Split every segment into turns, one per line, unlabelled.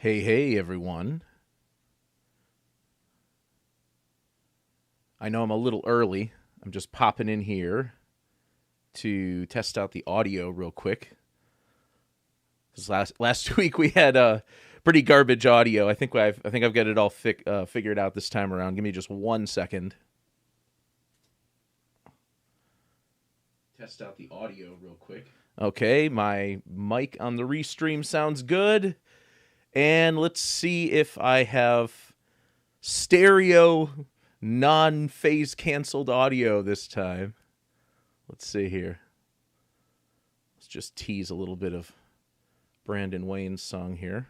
Hey, everyone. I know I'm a little early. I'm just popping in here to test out the audio real quick. Because last week we had pretty garbage audio. I think I've got it all figured out this time around. Give me just 1 second. Test out the audio real quick. Okay, my mic on the restream sounds good. And let's see if I have stereo non-phase canceled audio this time. Let's see here. Let's just tease a little bit of Brandon Wayne's song here.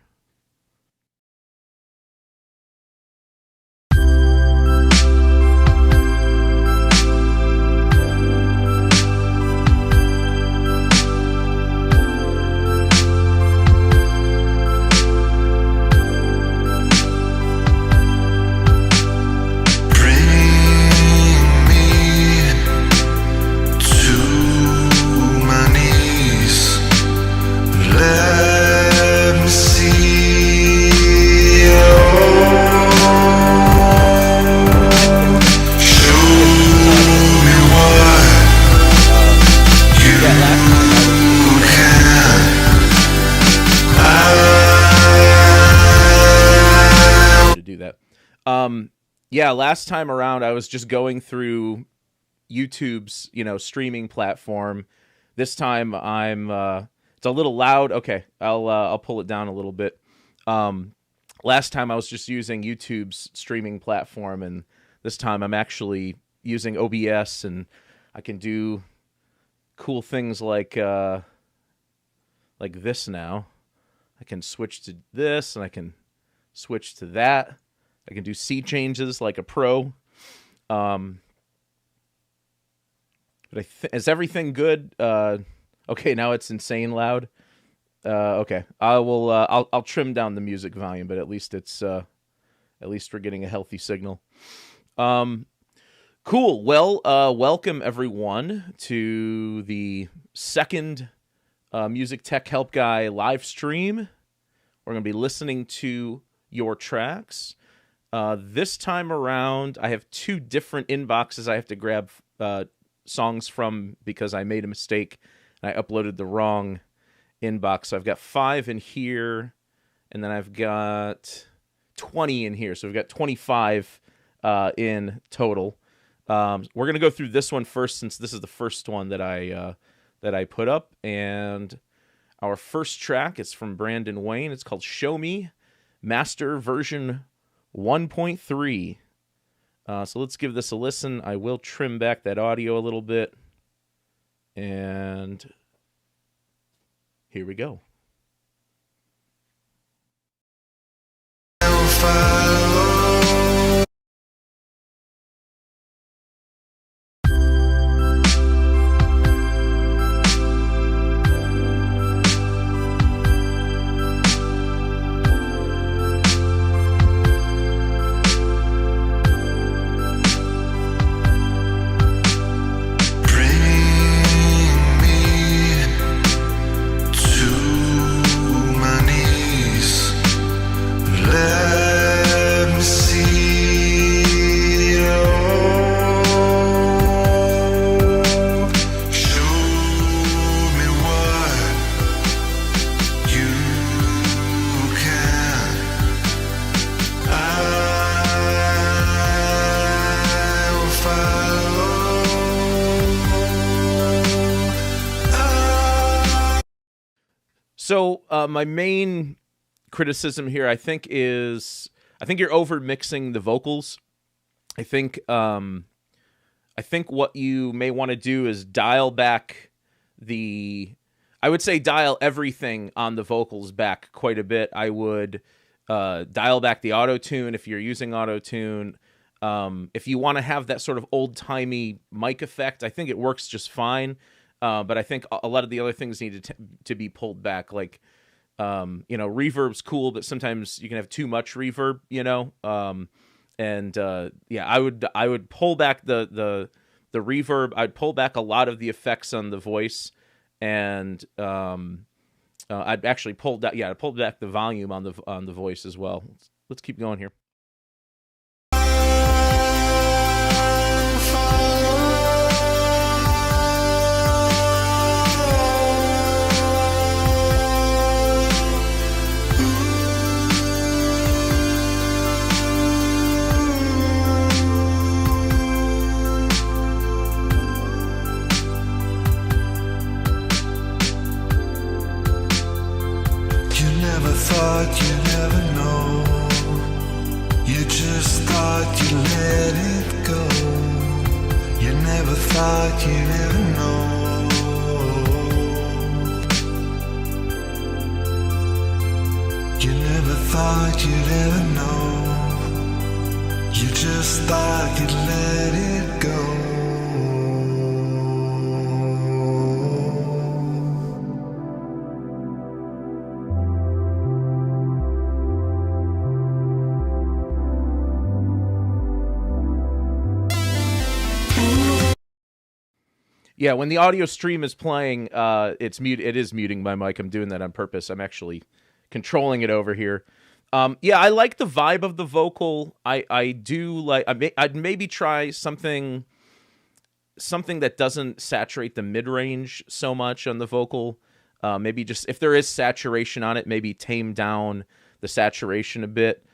Yeah, last time around I was just going through YouTube's, streaming platform. This time I'm it's a little loud. Okay, I'll pull it down a little bit. Last time I was just using YouTube's streaming platform, and this time I'm actually using OBS, and I can do cool things like this now. I can switch to this, and I can switch to that. I can do C changes like a pro. But is everything good? Okay, now it's insane loud. Okay, I'll trim down the music volume, but at least we're getting a healthy signal. Cool. Well, welcome everyone to the second Music Tech Help Guy live stream. We're going to be listening to your tracks. This time around, I have two different inboxes I have to grab songs from because I made a mistake and I uploaded the wrong inbox. So I've got 5 in here, and then I've got 20 in here. So we've got 25 in total. We're going to go through this one first since this is the first one that I put up. And our first track is from Brandon Wayne. It's called Show Me, Master Version 1.3. So let's give this a listen. I will trim back that audio a little bit. And here we go. So my main criticism here, I think you're over mixing the vocals. I think what you may want to do is dial back I would say dial everything on the vocals back quite a bit. I would dial back the auto-tune if you're using auto-tune. If you want to have that sort of old-timey mic effect, I think it works just fine. But I think a lot of the other things need to be pulled back. Like, reverb's cool, but sometimes you can have too much reverb, I would pull back the reverb. I'd pull back a lot of the effects on the voice, and I'd actually pulled that. Yeah, I pulled back the volume on the voice as well. Let's keep going here.
Thought you'd never know. You just thought you'd let it go. You never thought you'd ever know. You never thought you'd ever know. You just thought you'd let it go.
Yeah, when the audio stream is playing, it's mute. It is muting my mic. I'm doing that on purpose. I'm actually controlling it over here. Yeah, I like the vibe of the vocal. I do like. I'd maybe try something that doesn't saturate the mid range so much on the vocal. Maybe just if there is saturation on it, maybe tame down the saturation a bit.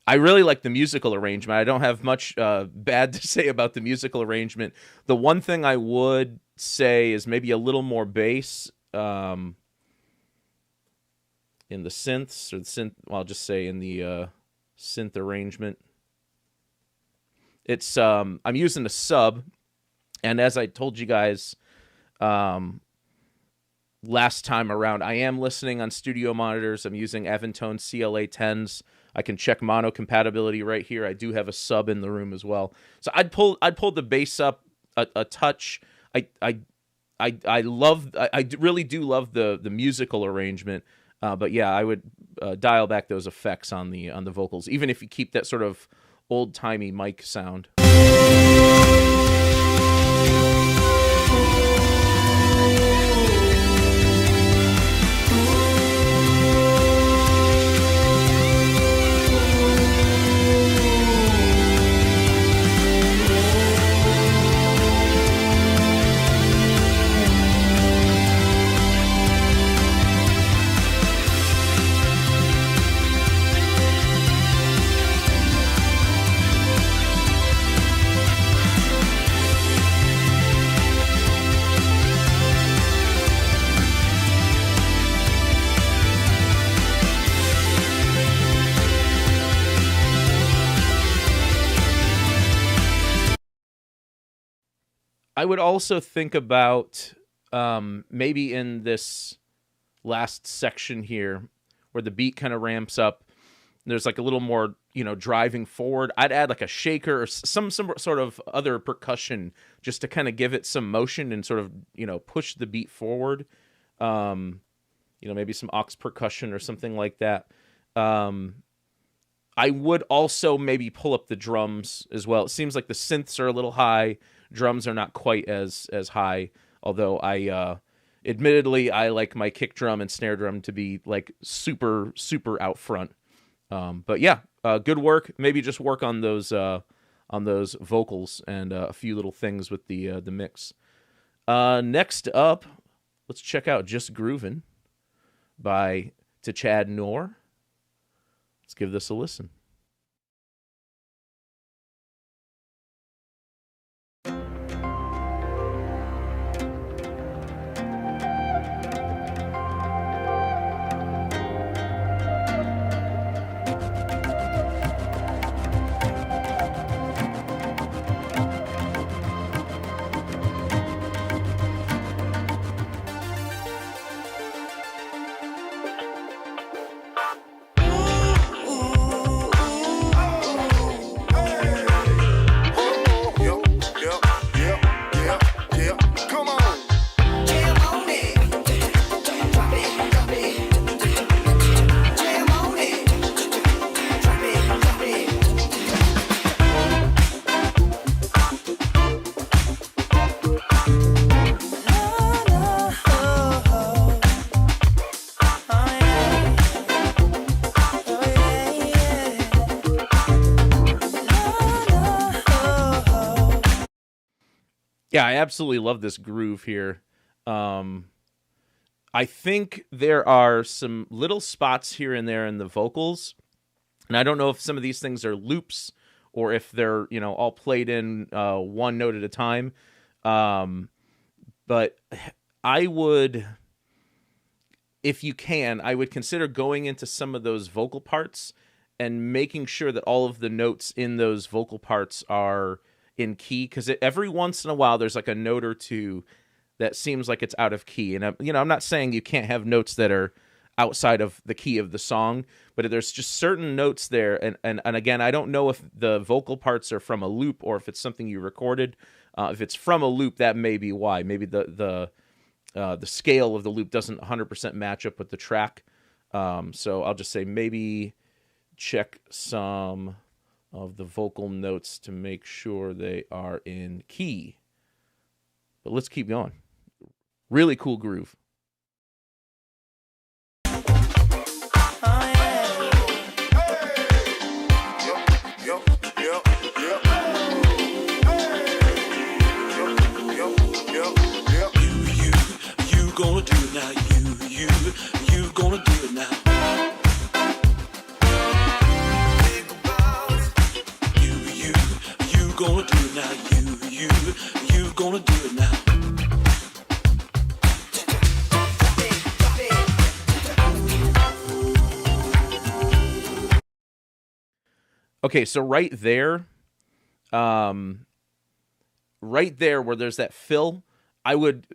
I really like the musical arrangement. I don't have much bad to say about the musical arrangement. The one thing I would say is maybe a little more bass in the synths, or the synth. Well, I'll just say in the synth arrangement. It's I'm using a sub, and as I told you guys last time around, I am listening on studio monitors. I'm using Aventone CLA 10s. I can check mono compatibility right here. I do have a sub in the room as well. So I'd pull the bass up a touch. I really do love the musical arrangement. But yeah, I would dial back those effects on the vocals, even if you keep that sort of old-timey mic sound. I would also think about maybe in this last section here where the beat kind of ramps up, there's like a little more, driving forward. I'd add like a shaker or some sort of other percussion just to kind of give it some motion and sort of, push the beat forward. Maybe some aux percussion or something like that. I would also maybe pull up the drums as well. It seems like the synths are a little high. Drums are not quite as high, although admittedly, I like my kick drum and snare drum to be like super, super out front. But yeah, good work. Maybe just work on those vocals and a few little things with the mix. Next up, let's check out Just Groovin' by Chad Noor. Let's give this a listen.
Ooh, ooh.
Yeah, I absolutely love this groove here. Um, I think there are some little spots here and there in the vocals, and I don't know if some of these things are loops or if they're all played in one note at a time. Um, but I would, if you can, I would consider going into some of those vocal parts and making sure that all of the notes in those vocal parts are in key, because every once in a while there's like a note or two that seems like it's out of key. And I'm not saying you can't have notes that are outside of the key of the song, but there's just certain notes there. And again, I don't know if the vocal parts are from a loop or if it's something you recorded. If it's from a loop, that may be why. Maybe the scale of the loop doesn't 100% match up with the track. So I'll just say maybe check some of the vocal notes to make sure they are in key. But let's keep going. Really cool groove.
You gonna do it now. You gonna do it now. Think about it. You gonna do it now. You gonna do it now.
Okay, so right there where there's that fill, I would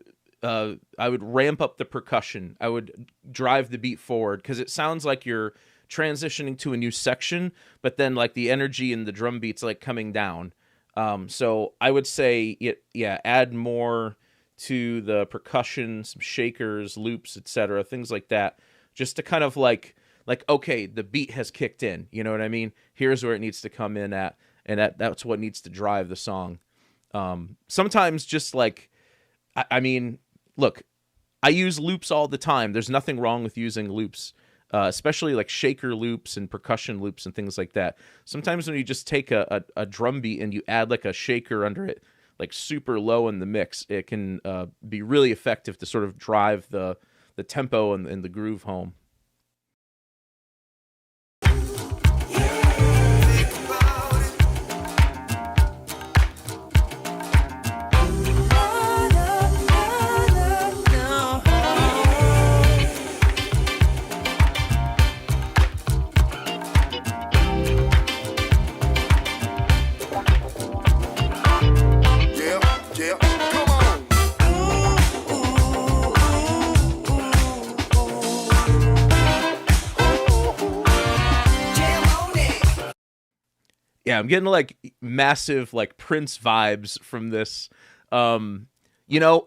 ramp up the percussion. I would drive the beat forward because it sounds like you're transitioning to a new section, but then like the energy and the drum beats like coming down. So I would say add more to the percussion, some shakers, loops, etc., things like that, just to kind of like okay, the beat has kicked in. You know what I mean? Here's where it needs to come in at, and that's what needs to drive the song. Sometimes just like, I mean, look, I use loops all the time. There's nothing wrong with using loops, especially like shaker loops and percussion loops and things like that. Sometimes when you just take a drum beat and you add like a shaker under it, like super low in the mix, it can be really effective to sort of drive the tempo and the groove home. Yeah, I'm getting like massive like Prince vibes from this. You know,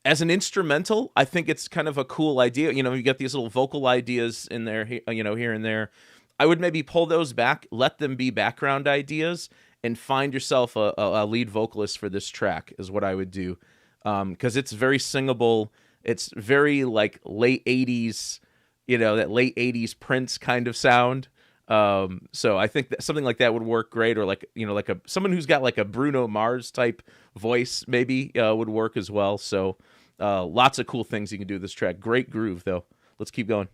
as an instrumental, I think it's kind of a cool idea. You know, you get these little vocal ideas in there, here and there. I would maybe pull those back, let them be background ideas, and find yourself a lead vocalist for this track is what I would do. Because it's very singable. It's very like late 80s, that late 80s Prince kind of sound. So I think that something like that would work great, or like, like someone who's got like a Bruno Mars type voice maybe would work as well. So lots of cool things you can do with this track. Great groove though. Let's keep going.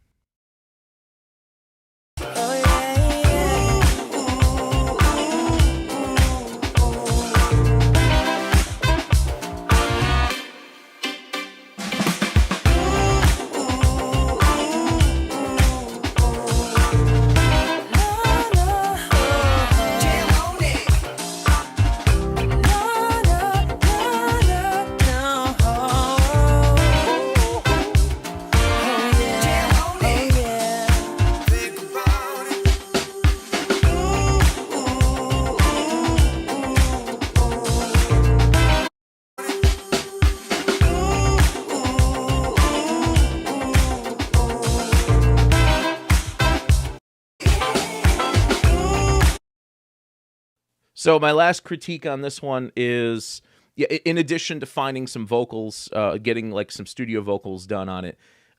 So my last critique on this one is, in addition to finding some vocals, getting like some studio vocals done on it,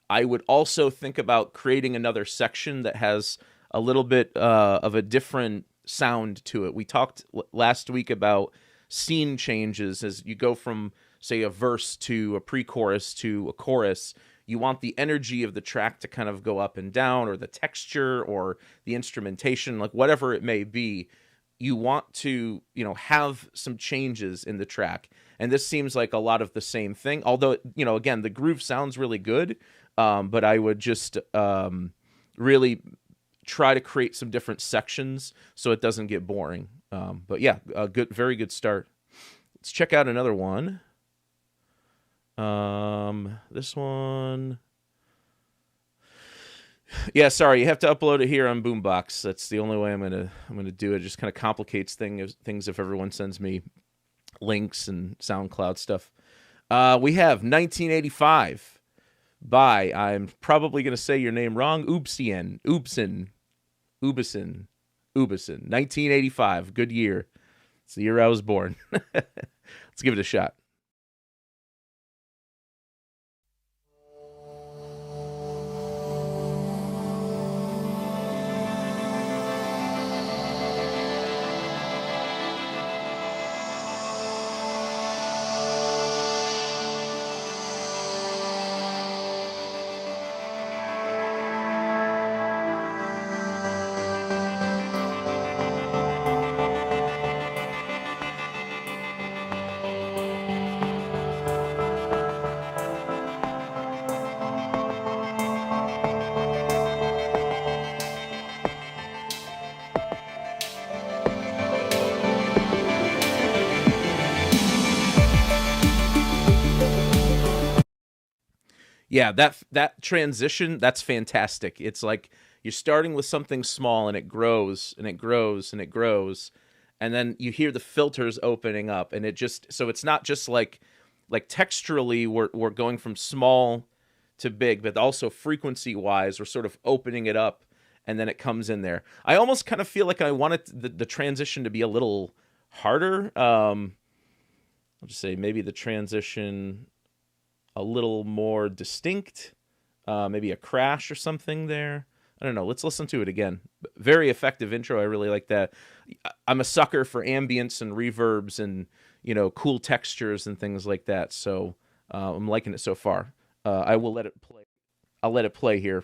I would also think about creating another section that has a little bit of a different sound to it. We talked last week about scene changes as you go from, say, a verse to a pre-chorus to a chorus. You want the energy of the track to kind of go up and down, or the texture or the instrumentation, like whatever it may be. You want to, have some changes in the track. And this seems like a lot of the same thing. Although, again, the groove sounds really good, but I would just really try to create some different sections so it doesn't get boring. But yeah, a very good start. Let's check out another one. This one. Yeah, sorry, you have to upload it here on Boombox. That's the only way I'm gonna do it. It just kind of complicates things if everyone sends me links and SoundCloud stuff. We have 1985 by, I'm probably gonna say your name wrong, Ubsen. 1985, good year. It's the year I was born. Let's give it a shot. Yeah, that transition, that's fantastic. It's like you're starting with something small and it grows and it grows and it grows, and then you hear the filters opening up, and so it's not just like texturally we're going from small to big, but also frequency wise we're sort of opening it up, and then it comes in there. I almost kind of feel like I wanted the transition to be a little harder. I'll just say maybe the transition a little more distinct, maybe a crash or something there. I don't know. Let's listen to it again. Very effective intro. I really like that. I'm a sucker for ambience and reverbs and, cool textures and things like that. So I'm liking it so far. I will let it play. I'll let it play here.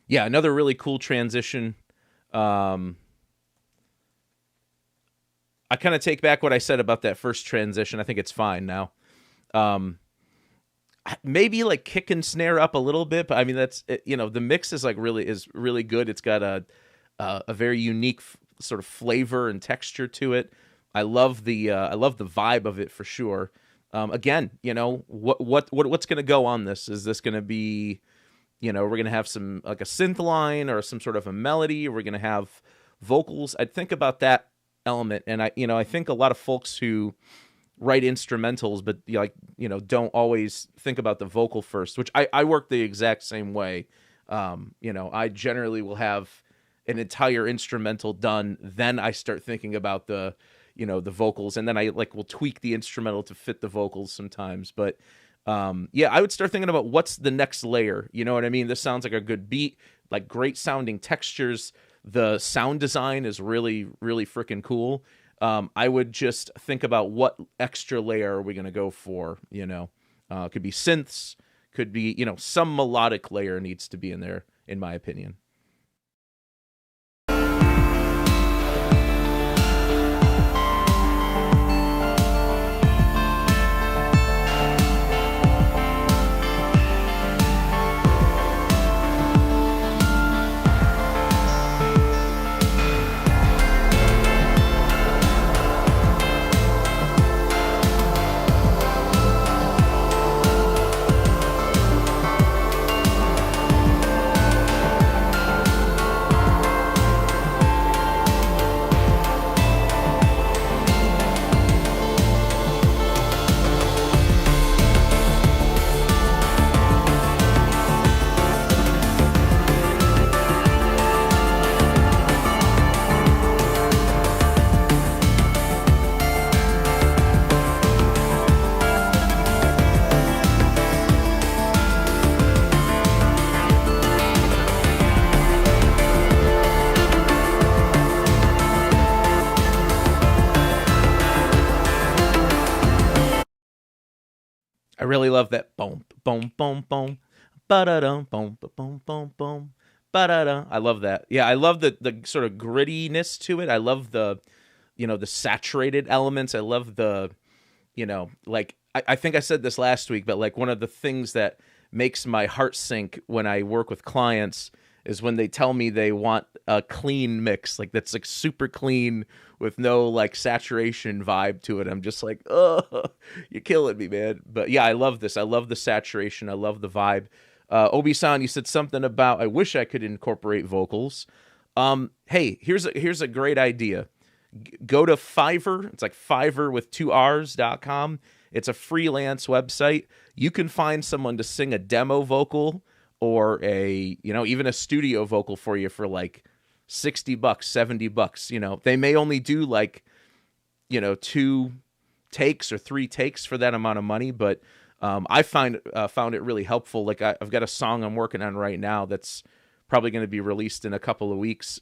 Yeah, another really cool transition. I kind of take back what I said about that first transition. I think it's fine now. Maybe like kick and snare up a little bit, but I mean that's the mix is really good. It's got a very unique sort of flavor and texture to it. I love the vibe of it for sure. Again, what's going to go on this? Is this going to be we're going to have some like a synth line or some sort of a melody. We're going to have vocals. I'd think about that element. And I think a lot of folks who write instrumentals, but don't always think about the vocal first, which I work the exact same way. I generally will have an entire instrumental done. Then I start thinking about the vocals, and then I will tweak the instrumental to fit the vocals sometimes. But I would start thinking about what's the next layer. You know what I mean? This sounds like a good beat, like great sounding textures. The sound design is really, really freaking cool. I would just think about what extra layer are we going to go for, It could be synths, could be, some melodic layer needs to be in there, in my opinion. I really love that boom, boom, boom, boom, ba-da-dum, boom, boom, boom, boom, ba-da-dum. I love that. Yeah, I love the sort of grittiness to it. I love the, the saturated elements. I love the, like, I think I said this last week, but like one of the things that makes my heart sink when I work with clients is when they tell me they want a clean mix, like that's like super clean with no like saturation vibe to it. I'm just like, oh, you're killing me, man. But yeah, I love this. I love the saturation. I love the vibe. Obi-san, you said something about, I wish I could incorporate vocals. Hey, here's a great idea. Go to Fiverr. It's like Fiverr with 2Rs.com. It's a freelance website. You can find someone to sing a demo vocal or even a studio vocal for you for like $60, $70. They may only do like, 2 takes or 3 takes for that amount of money, but I found it really helpful. Like I've got a song I'm working on right now that's probably going to be released in a couple of weeks.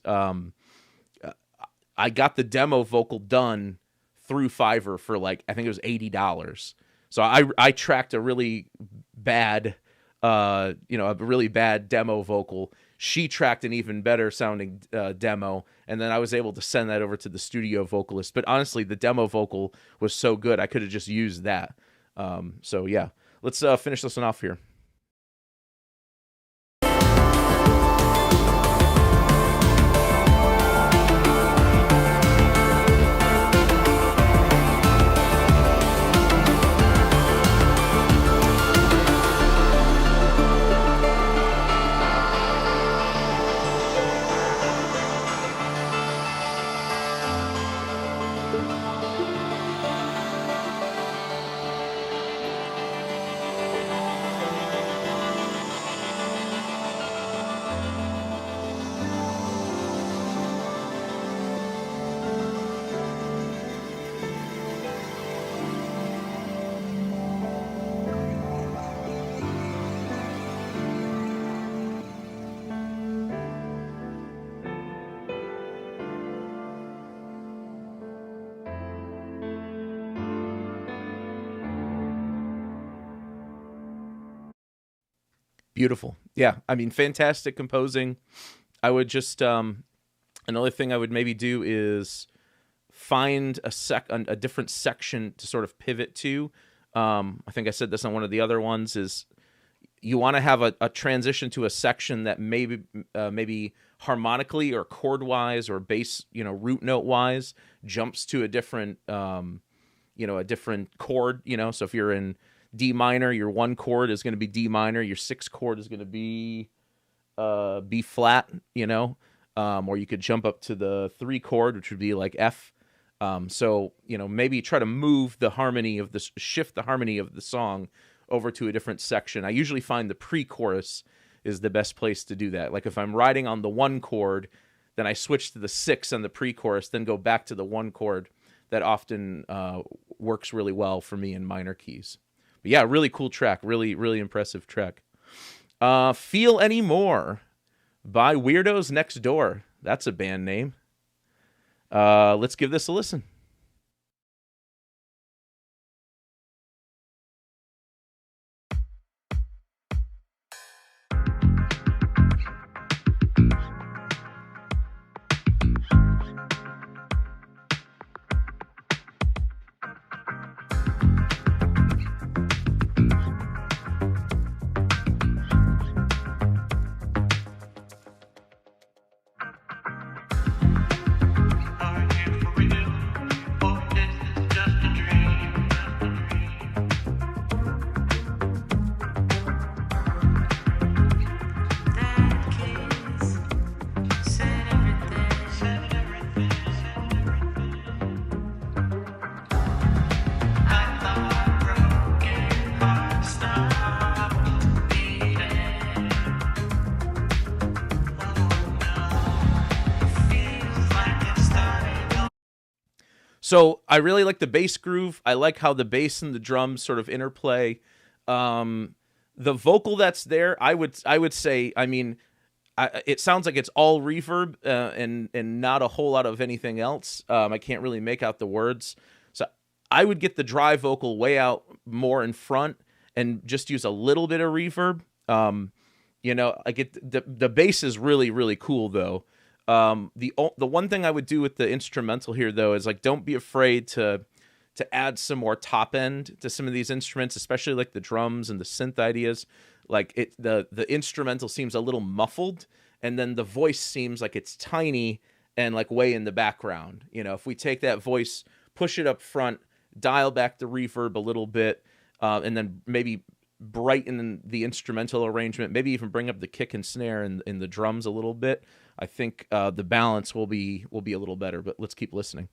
I got the demo vocal done through Fiverr for like, I think it was $80. So I tracked a really bad, a really bad demo vocal. She tracked an even better sounding demo, and then I was able to send that over to the studio vocalist. But honestly, the demo vocal was so good, I could have just used that. So yeah, let's finish this one off here. Beautiful. Yeah, I mean, fantastic composing. I would just another thing I would maybe do is find a different section to sort of pivot to. I think I said this on one of the other ones, is you want to have a transition to a section that maybe harmonically or chord wise or bass, root note wise jumps to a different a different chord. So if you're in D minor, your 1 chord is going to be D minor, your 6th chord is going to be B flat, or you could jump up to the 3 chord, which would be like F. So maybe try to move the harmony of shift the harmony of the song over to a different section. I usually find the pre-chorus is the best place to do that. Like if I'm riding on the 1 chord, then I switch to the 6 on the pre-chorus, then go back to the 1 chord. That often works really well for me in minor keys. But yeah, really cool track. Really, really impressive track. Feel Any More by Weirdos Next Door. That's a band name. Let's give this a listen. So I really like the bass groove. I like how the bass and the drums sort of interplay. The vocal that's there, I would say, I mean, it sounds like it's all reverb and not a whole lot of anything else. I can't really make out the words, so I would get the dry vocal way out more in front and just use a little bit of reverb. I get the bass is really really cool though. The one thing I would do with the instrumental here though is like don't be afraid to add some more top end to some of these instruments, especially like the drums and the synth ideas. Like the instrumental seems a little muffled, and then the voice seems like it's tiny and like way in the background. If we take that voice, push it up front, dial back the reverb a little bit, and then maybe brighten the instrumental arrangement, maybe even bring up the kick and snare and the drums a little bit. I think the balance will be a little better. But let's keep listening.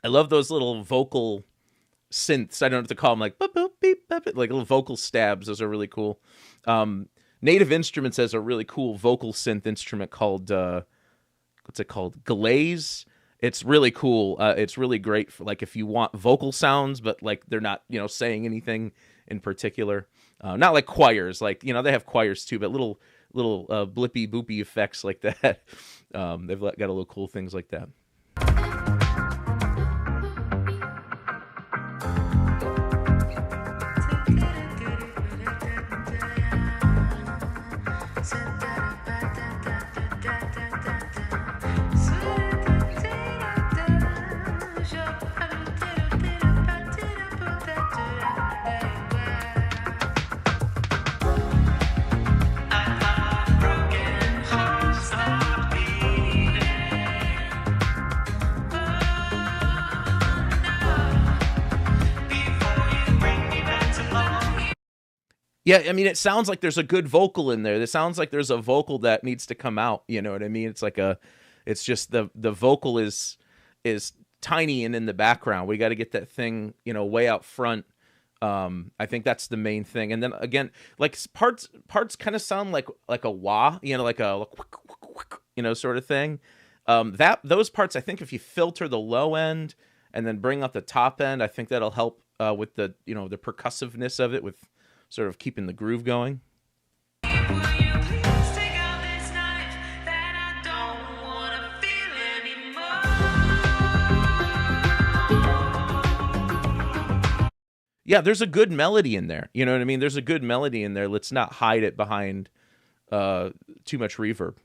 I love those little vocal synths. I don't know what to call them, like boop, boop, beep, beep, like little vocal stabs. Those are really cool. Native Instruments has a really cool vocal synth instrument called what's it called? Glaze. It's really cool. It's really great for like if you want vocal sounds, but like they're not saying anything in particular. Not like choirs. Like they have choirs too, but little blippy boopy effects like that. They've got a little cool things like that. Yeah, I mean, it sounds like there's a good vocal in there. It sounds like there's a vocal that needs to come out. You know what I mean? It's just the vocal is tiny and in the background. We got to get that thing, way out front. I think that's the main thing. And then again, like parts kind of sound like a wah, like a sort of thing. Those parts, I think if you filter the low end and then bring up the top end, I think that'll help with the the percussiveness of it, with sort of keeping the groove going. Yeah, there's a good melody in there. You know what I mean? There's a good melody in there. Let's not hide it behind too much reverb,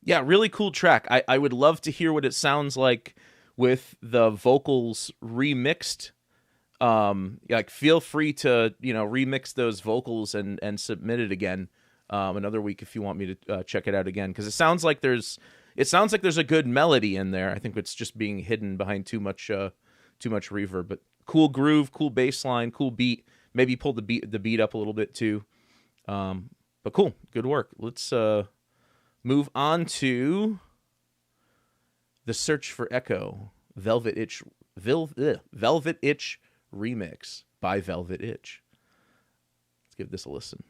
Yeah, really cool track. I would love to hear what it sounds like with the vocals remixed. Like feel free to remix those vocals and submit it again another week if you want me to check it out again, because it sounds like there's a good melody in there. I think it's just being hidden behind too much reverb. But cool groove, cool bass line, cool beat. Maybe pull the beat up a little bit too. But cool, good work. Let's move on to The Search for Echo, Velvet Itch remix by Velvet Itch. Let's give this a listen.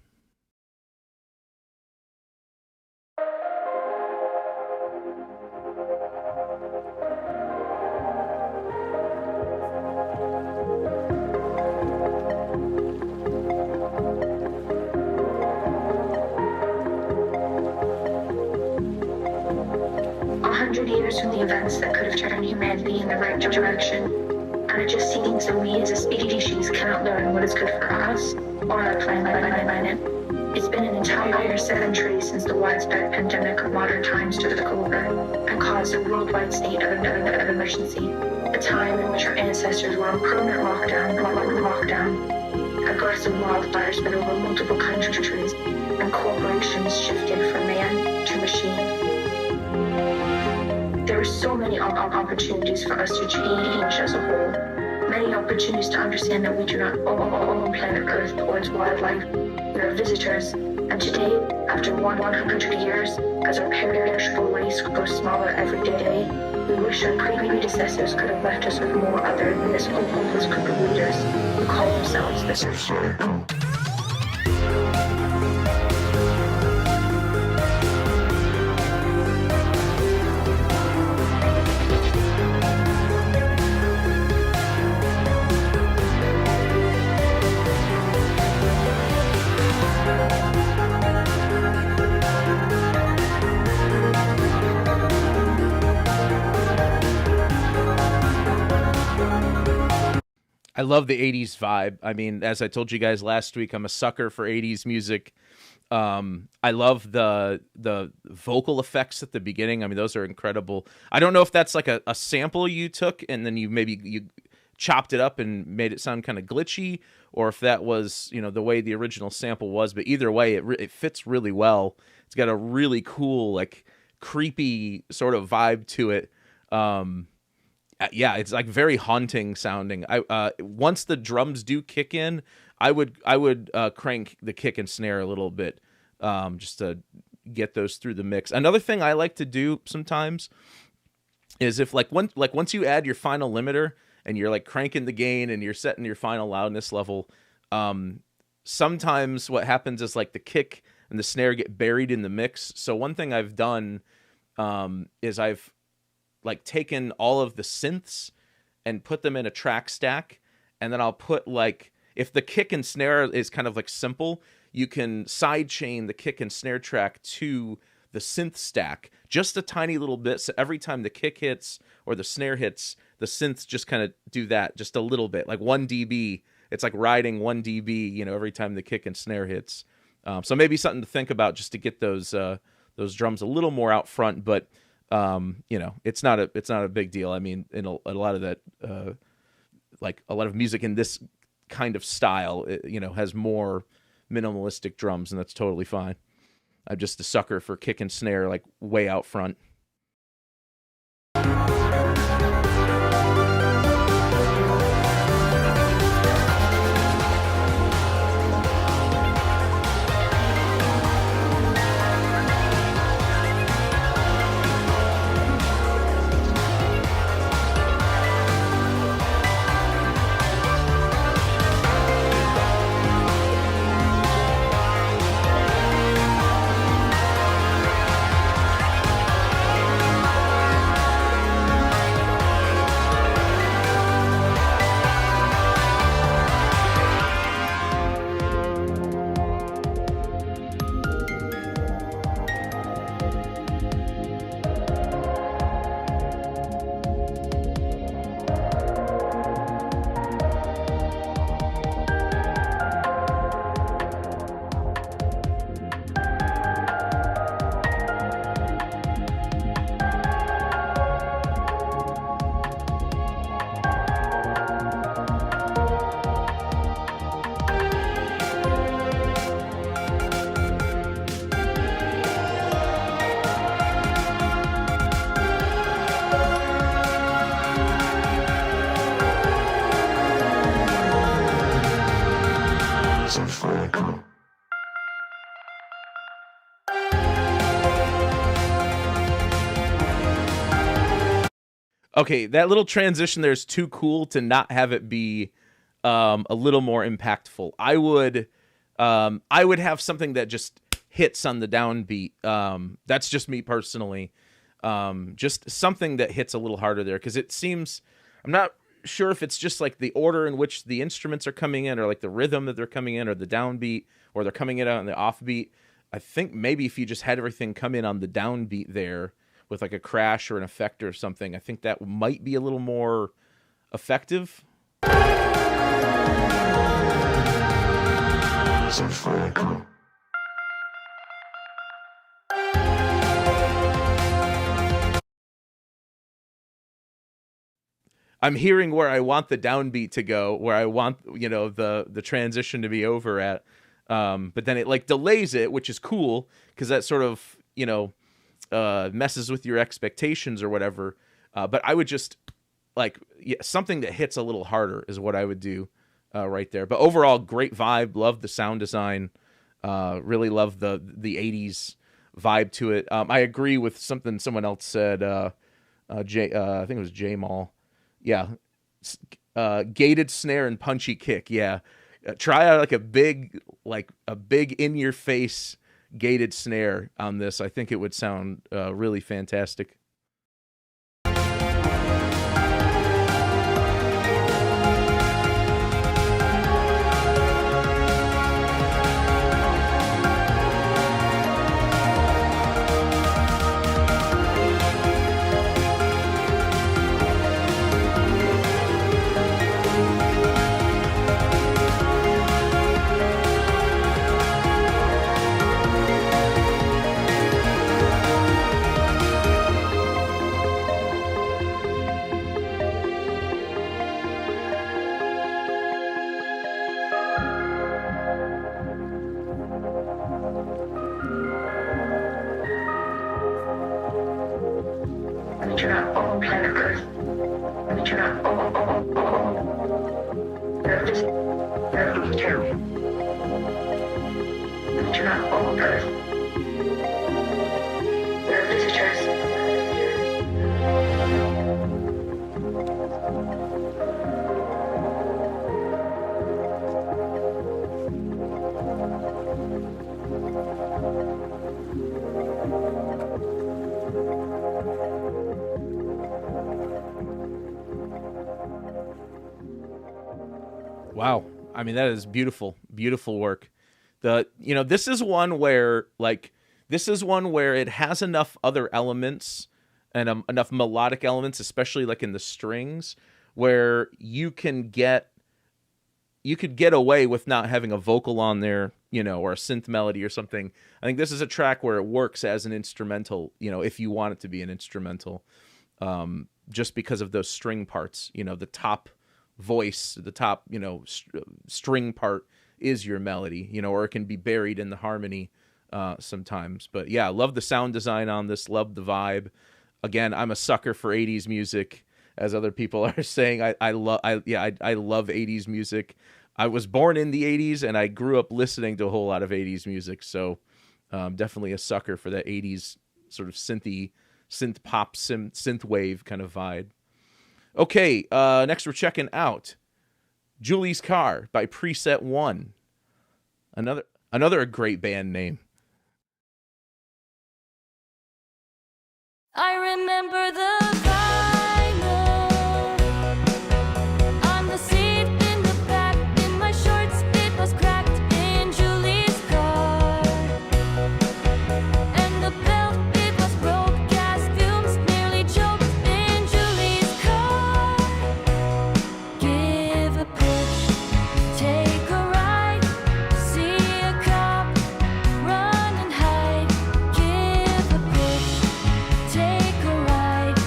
Years from the events that could have turned humanity in the right direction, and it just seems that we as a species cannot learn what is good for us or our planet. It's been an entire century since the widespread pandemic of modern times took over and caused a worldwide state of emergency, a time in which our ancestors were on permanent lockdown. Aggressive wildfires spread over multiple countries, and corporations shifted from man to machine. There are so many opportunities for us to change as a whole. Many opportunities to understand that we do not own planet Earth or its wildlife. We are visitors. And today, after 100 years, as our perishable race grows smaller every day, we wish our predecessors could have left us with more other than this hopeless group of leaders who call themselves the Circle.
I love the 80s vibe. I mean, as I told you guys last week, I'm a sucker for 80s music. I love the vocal effects at the beginning. I mean, those are incredible. I don't know if that's like a sample you took and then you chopped it up and made it sound kind of glitchy, or if that was, you know, the way the original sample was. But either way, it fits really well. It's got a really cool, like, creepy sort of vibe to it. Yeah, it's like very haunting sounding. Once the drums do kick in, I would crank the kick and snare a little bit, just to get those through the mix. Another thing I like to do sometimes is if once you add your final limiter and you're like cranking the gain and you're setting your final loudness level, sometimes what happens is like the kick and the snare get buried in the mix. So one thing I've done is I've like taken all of the synths and put them in a track stack, and then I'll put, like, if the kick and snare is kind of like simple, you can sidechain the kick and snare track to the synth stack just a tiny little bit. So every time the kick hits or the snare hits, the synths just kind of do that just a little bit, like 1 dB. It's like riding 1 dB, you know, every time the kick and snare hits. So maybe something to think about just to get those drums a little more out front, but you know, it's not a big deal. I mean, in a lot of that, like a lot of music in this kind of style, you know, has more minimalistic drums, and that's totally fine. I'm just a sucker for kick and snare, like, way out front. Okay, that little transition there is too cool to not have it be a little more impactful. I would have something that just hits on the downbeat. That's just me personally. Just something that hits a little harder there, because it seems, I'm not sure if it's just like the order in which the instruments are coming in, or like the rhythm that they're coming in, or the downbeat, or they're coming in on the offbeat. I think maybe if you just had everything come in on the downbeat there with like a crash or an effect or something, I think that might be a little more effective. I'm hearing where I want the downbeat to go, where I want, you know, the transition to be over at. But then it like delays it, which is cool, because that sort of, you know, messes with your expectations or whatever. But I would just like, yeah, something that hits a little harder is what I would do right there. But overall, great vibe. Love the sound design. Really love the 80s vibe to it. I agree with something someone else said. I think it was J-Mall. Yeah. Gated snare and punchy kick. Yeah. Try out like a big in your face gated snare on this. I think it would sound really fantastic. Wow. I mean, that is beautiful, beautiful work. This is one where it has enough other elements and enough melodic elements, especially like in the strings, where you could get away with not having a vocal on there, you know, or a synth melody or something. I think this is a track where it works as an instrumental, you know, if you want it to be an instrumental, just because of those string parts, you know, the top voice, the top, you know, string part is your melody, you know, or it can be buried in the harmony sometimes. But yeah, love the sound design on this, love the vibe. Again, I'm a sucker for 80s music, as other people are saying. I love 80s music. I was born in the 80s and I grew up listening to a whole lot of 80s music, so definitely a sucker for that 80s sort of synth pop, synth wave kind of vibe. Okay, next we're checking out Julie's Car by Preset One. Another great band name.
I remember the vinyl on the seat in the back. In my shorts, it was cracked in Julie's car, and the belt, it was broke. Gas fumes nearly choked in Julie's car. Give a push, take a ride, see a cop, run and hide. Give a push, take a ride,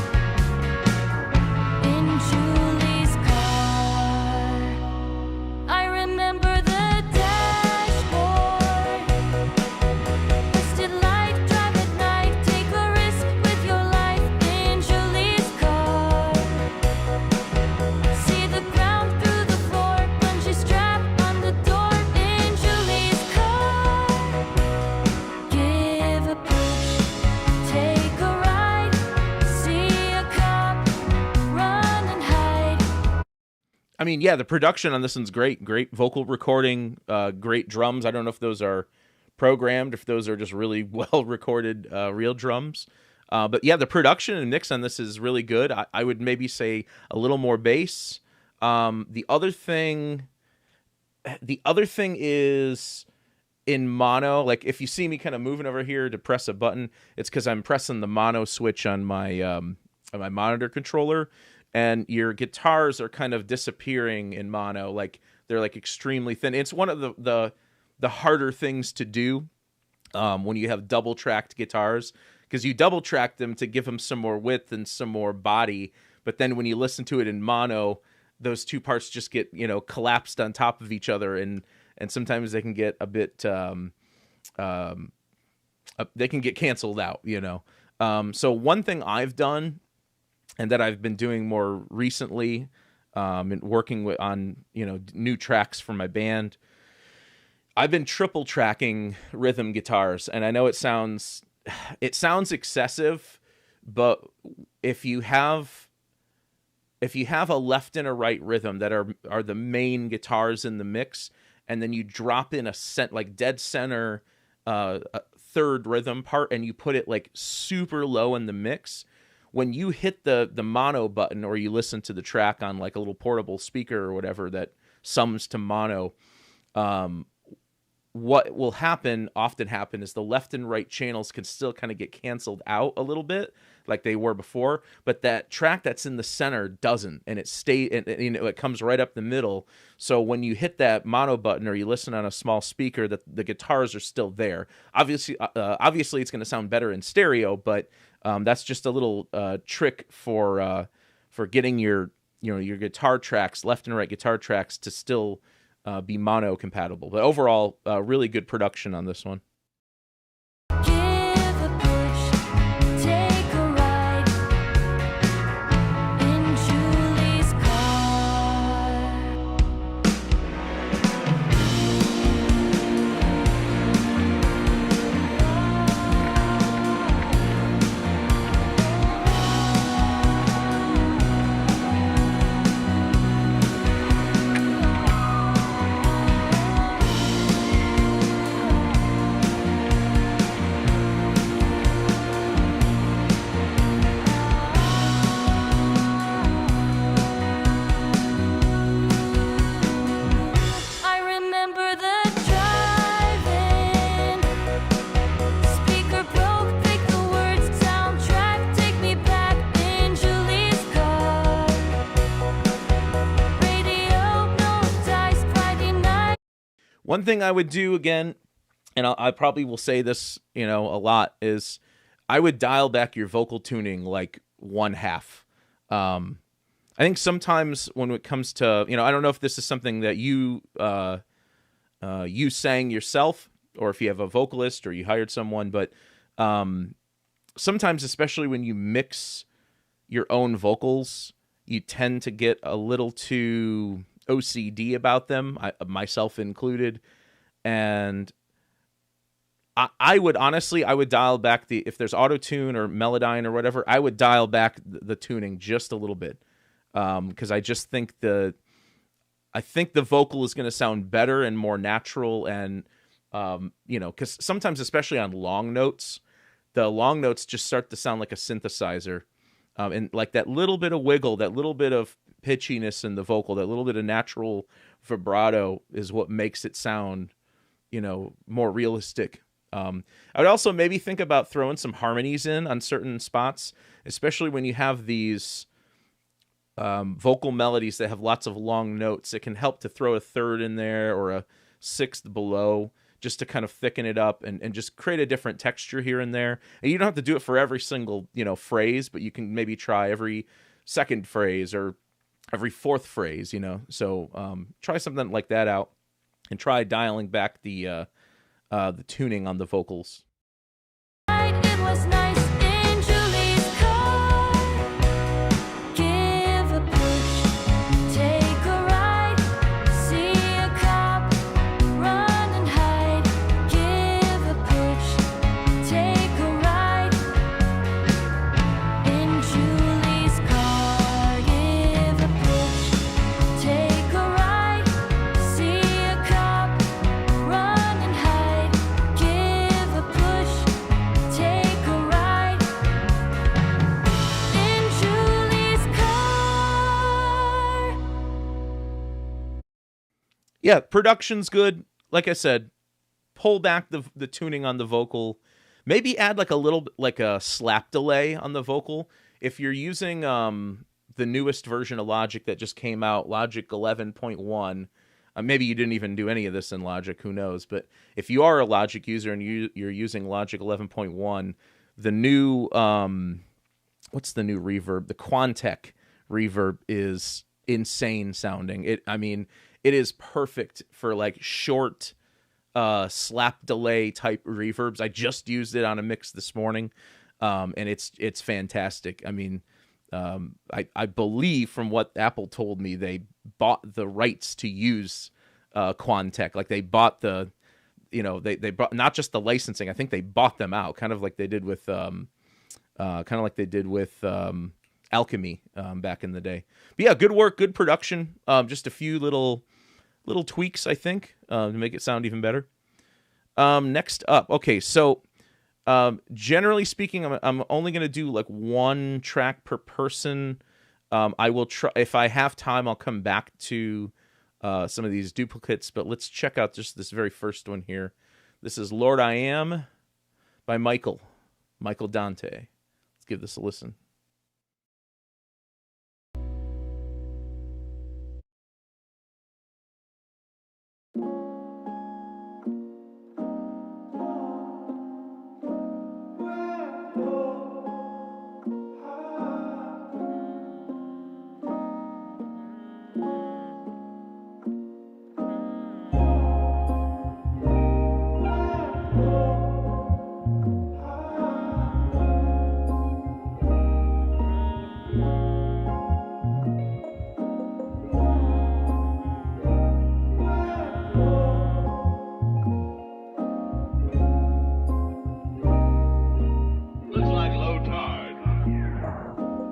I mean, yeah, the production on this one's great. Great vocal recording, great drums. I don't know if those are programmed, if those are just really well recorded real drums. But yeah, the production and mix on this is really good. I would maybe say a little more bass. The other thing is in mono. Like if you see me kind of moving over here to press a button, it's because I'm pressing the mono switch on my monitor controller, and your guitars are kind of disappearing in mono. Like they're like extremely thin. It's one of the harder things to do when you have double tracked guitars, because you double track them to give them some more width and some more body. But then when you listen to it in mono, those two parts just get, collapsed on top of each other, and sometimes they can get a bit they can get canceled out, So one thing I've done, and that I've been doing more recently, and working on new tracks for my band, I've been triple tracking rhythm guitars. And I know it sounds excessive, but if you have a left and a right rhythm that are the main guitars in the mix, and then you drop in a dead center a third rhythm part, and you put it like super low in the mix, when you hit the mono button, or you listen to the track on like a little portable speaker or whatever that sums to mono, what will often happen is the left and right channels can still kind of get canceled out a little bit like they were before, but that track that's in the center doesn't, and it comes right up the middle. So when you hit that mono button, or you listen on a small speaker, that the guitars are still there. Obviously it's going to sound better in stereo, but that's just a little trick for getting your guitar tracks, left and right guitar tracks, to still be mono compatible. But overall, really good production on this one.
Give a push, take a ride in Julie's car. I remember the drive-in. Speaker broke, pick the words, soundtrack, take me back in Julie's car. Radio, no dice, Friday night.
One thing I would do again, and I probably will say this, a lot, is I would dial back your vocal tuning like 1/2. I think sometimes when it comes to, I don't know if this is something that you sang yourself, or if you have a vocalist or you hired someone, but sometimes, especially when you mix your own vocals, you tend to get a little too OCD about them, myself included. And I would dial back if there's auto-tune or Melodyne or whatever, I would dial back the tuning just a little bit. Because I just think the vocal is going to sound better and more natural, and because sometimes, especially on long notes, the long notes just start to sound like a synthesizer, and like that little bit of wiggle, that little bit of pitchiness in the vocal, that little bit of natural vibrato is what makes it sound, more realistic. I would also maybe think about throwing some harmonies in on certain spots, especially when you have these vocal melodies that have lots of long notes. It can help to throw a third in there or a sixth below, just to kind of thicken it up and just create a different texture here and there. And you don't have to do it for every single, phrase, but you can maybe try every second phrase or every fourth phrase, So try something like that out, and try dialing back the tuning on the vocals.
It was nice in Julie's car. Give a push, take a ride, see a cop, run and hide. Give a push, take a ride in Julie's car. Give a push, take
Yeah, production's good. Like I said, pull back the tuning on the vocal. Maybe add like a little like a slap delay on the vocal. If you're using the newest version of Logic that just came out, Logic 11.1, maybe you didn't even do any of this in Logic, who knows? But if you are a Logic user and you're using Logic 11.1, the new what's the new reverb? The Quantec reverb is insane sounding. It is perfect for like short slap delay type reverbs. I just used it on a mix this morning, and it's fantastic. I memean, I believe from what Apple told me, they bought the rights to use Quantec. Like they bought they bought not just the licensing. I think they bought them out, kind of like they did with Alchemy back in the day. But yeah, good work, good production. Just a few little tweaks, I think, to make it sound even better. Next up, okay, so generally speaking, I'm only going to do like one track per person. I will try, if I have time, I'll come back to some of these duplicates, but let's check out just this very first one here. This is Lord I Am by Michael Dante. Let's give this a listen.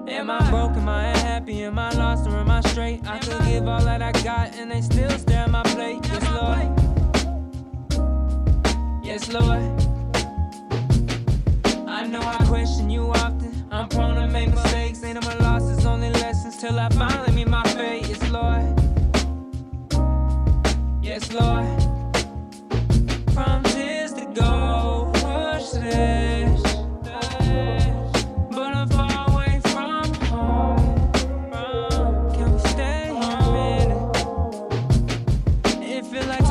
Am I broke, am I unhappy, am I lost, or am I straight? I could give all that I got and they still stare at my plate. Yes, Lord. Yes, Lord. I know I question you often. I'm prone to make mistakes. Ain't no more losses, only lessons till I finally meet my fate. Yes, Lord. Yes, Lord. From tears to go, push this. But I'm far away from home. Can we stay here a minute? It feel like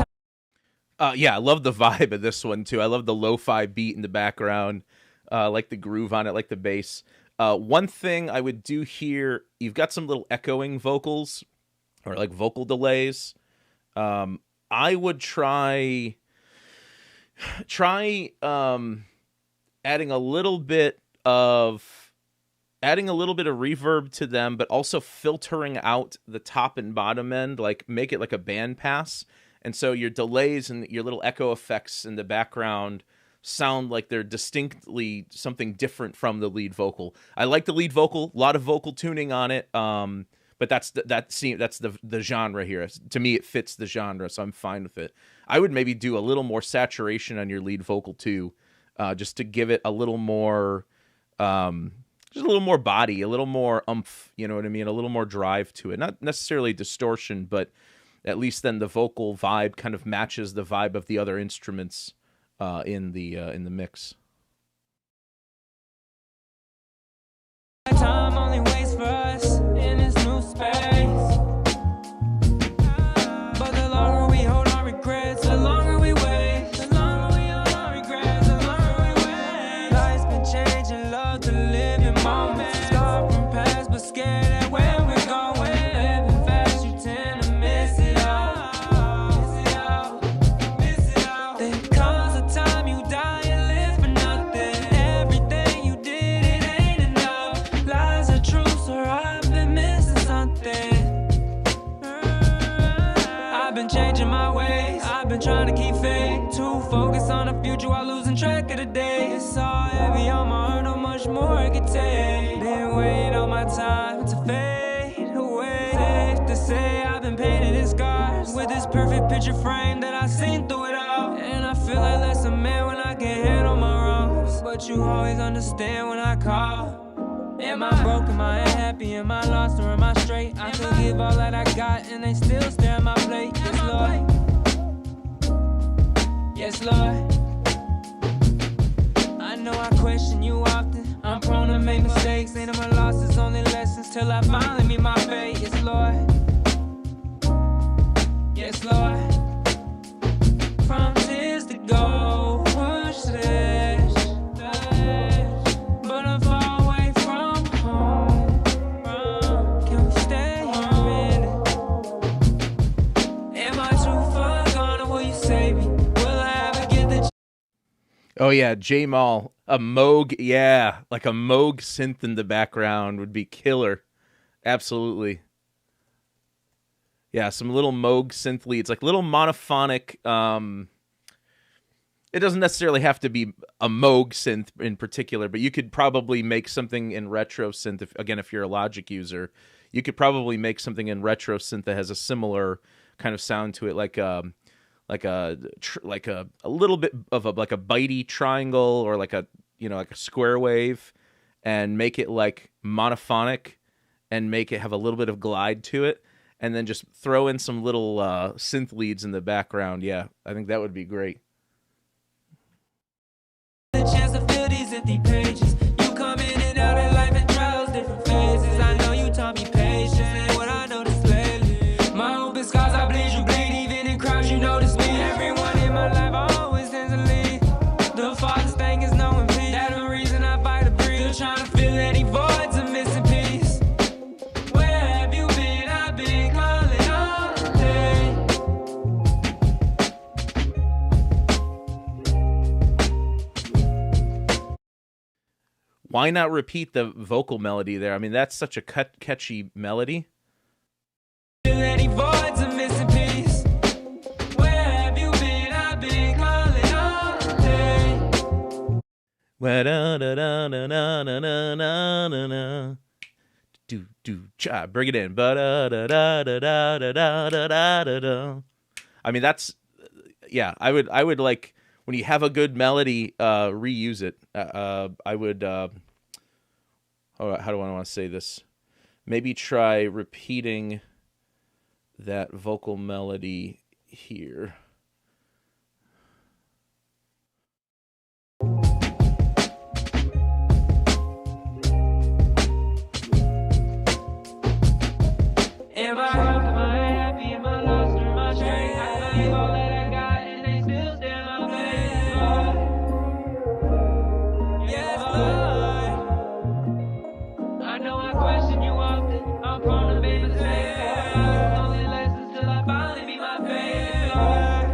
Yeah, I love the vibe of this one too. I love the lo-fi beat in the background. I like the groove on it, like the bass. One thing I would do here, you've got some little echoing vocals or like vocal delays. I would try adding a little bit of reverb to them, but also filtering out the top and bottom end, like make it like a band pass. And so your delays and your little echo effects in the background sound like they're distinctly something different from the lead vocal. I like the lead vocal, a lot of vocal tuning on it, but that's the genre here. To me, it fits the genre, so I'm fine with it. I would maybe do a little more saturation on your lead vocal too, just to give it a little more, just a little more body, a little more oomph. You know what I mean? A little more drive to it. Not necessarily distortion, but at least then the vocal vibe kind of matches the vibe of the other instruments in the mix.
time only waits for us in this new space. But the longer we hold our regrets, the longer we wait. The longer we hold our regrets, the longer we wait. Life's been changing, love to live in moments. Scarred from past, but scared at where we're going. Living fast, you tend to miss it all. Miss it all, miss it all. There comes a time you die and live for nothing. Everything you did, it ain't enough. Lies are truths, or I've been missing something. I've been changing my ways. I've been trying to keep faith. Too focused on the future while losing track of the day. It's all heavy on my heart, how much more I could take. Been waiting on my time to fade away. Safe to say I've been painted in scars with this perfect picture frame that I seen through it all. And I feel like less a man when I can't handle my wrongs. But you always understand when I call. Am I broke, am I unhappy, am I lost, or am I straight? I could give all that I got and they still stare at my plate. Yes, Lord. Yes, Lord. I know I question you often. I'm prone to make mistakes. Ain't my losses, only lessons till I finally meet my fate. Yes, Lord. Yes, Lord. From tears to go, push this. But I'm far away from home. Can we stay a minute? Am I too far gone or will you save me? Will I ever get the
Oh yeah, J-Mal, a Moog, yeah, like a Moog synth in the background would be killer. Absolutely. Yeah, some little Moog synth leads, like little monophonic. It doesn't necessarily have to be a Moog synth in particular, but you could probably make something in retro synth. If you're a Logic user, you could probably make something in retro synth that has a similar kind of sound to it, like a little bit of a bitey triangle, or like a square wave, and make it like monophonic, and make it have a little bit of glide to it, and then just throw in some little synth leads in the background. Yeah, I think that would be great.
chance to fill these empty pages? You come in and out of life in trials, different phases. I know you taught me patience, and what I noticed lately, my open scars, I bleed, you bleed. Even in crowds, you notice me. Everyone in my life always tends to lead. The farthest thing is knowing peace. That's the reason I fight to breathe. Still trying to fill any voids, a missing piece. Where have you been? I've been calling all day.
Why not repeat the vocal melody there? I mean, that's such a catchy melody.
Fill any voids, a missing piece. Where have you been? I've been calling all day.
Bring it in. I mean, that's, yeah, I would like, when you have a good melody, reuse it. I would, how do I want to say this? Maybe try repeating that vocal melody here.
Am I happy? Am I lost? Am I straight? I gave all that I got and they still stand my place. Lord. Yes, Lord. I know I question you often. I'm prone to make mistakes. Only lessons till I finally meet my fate. Lord.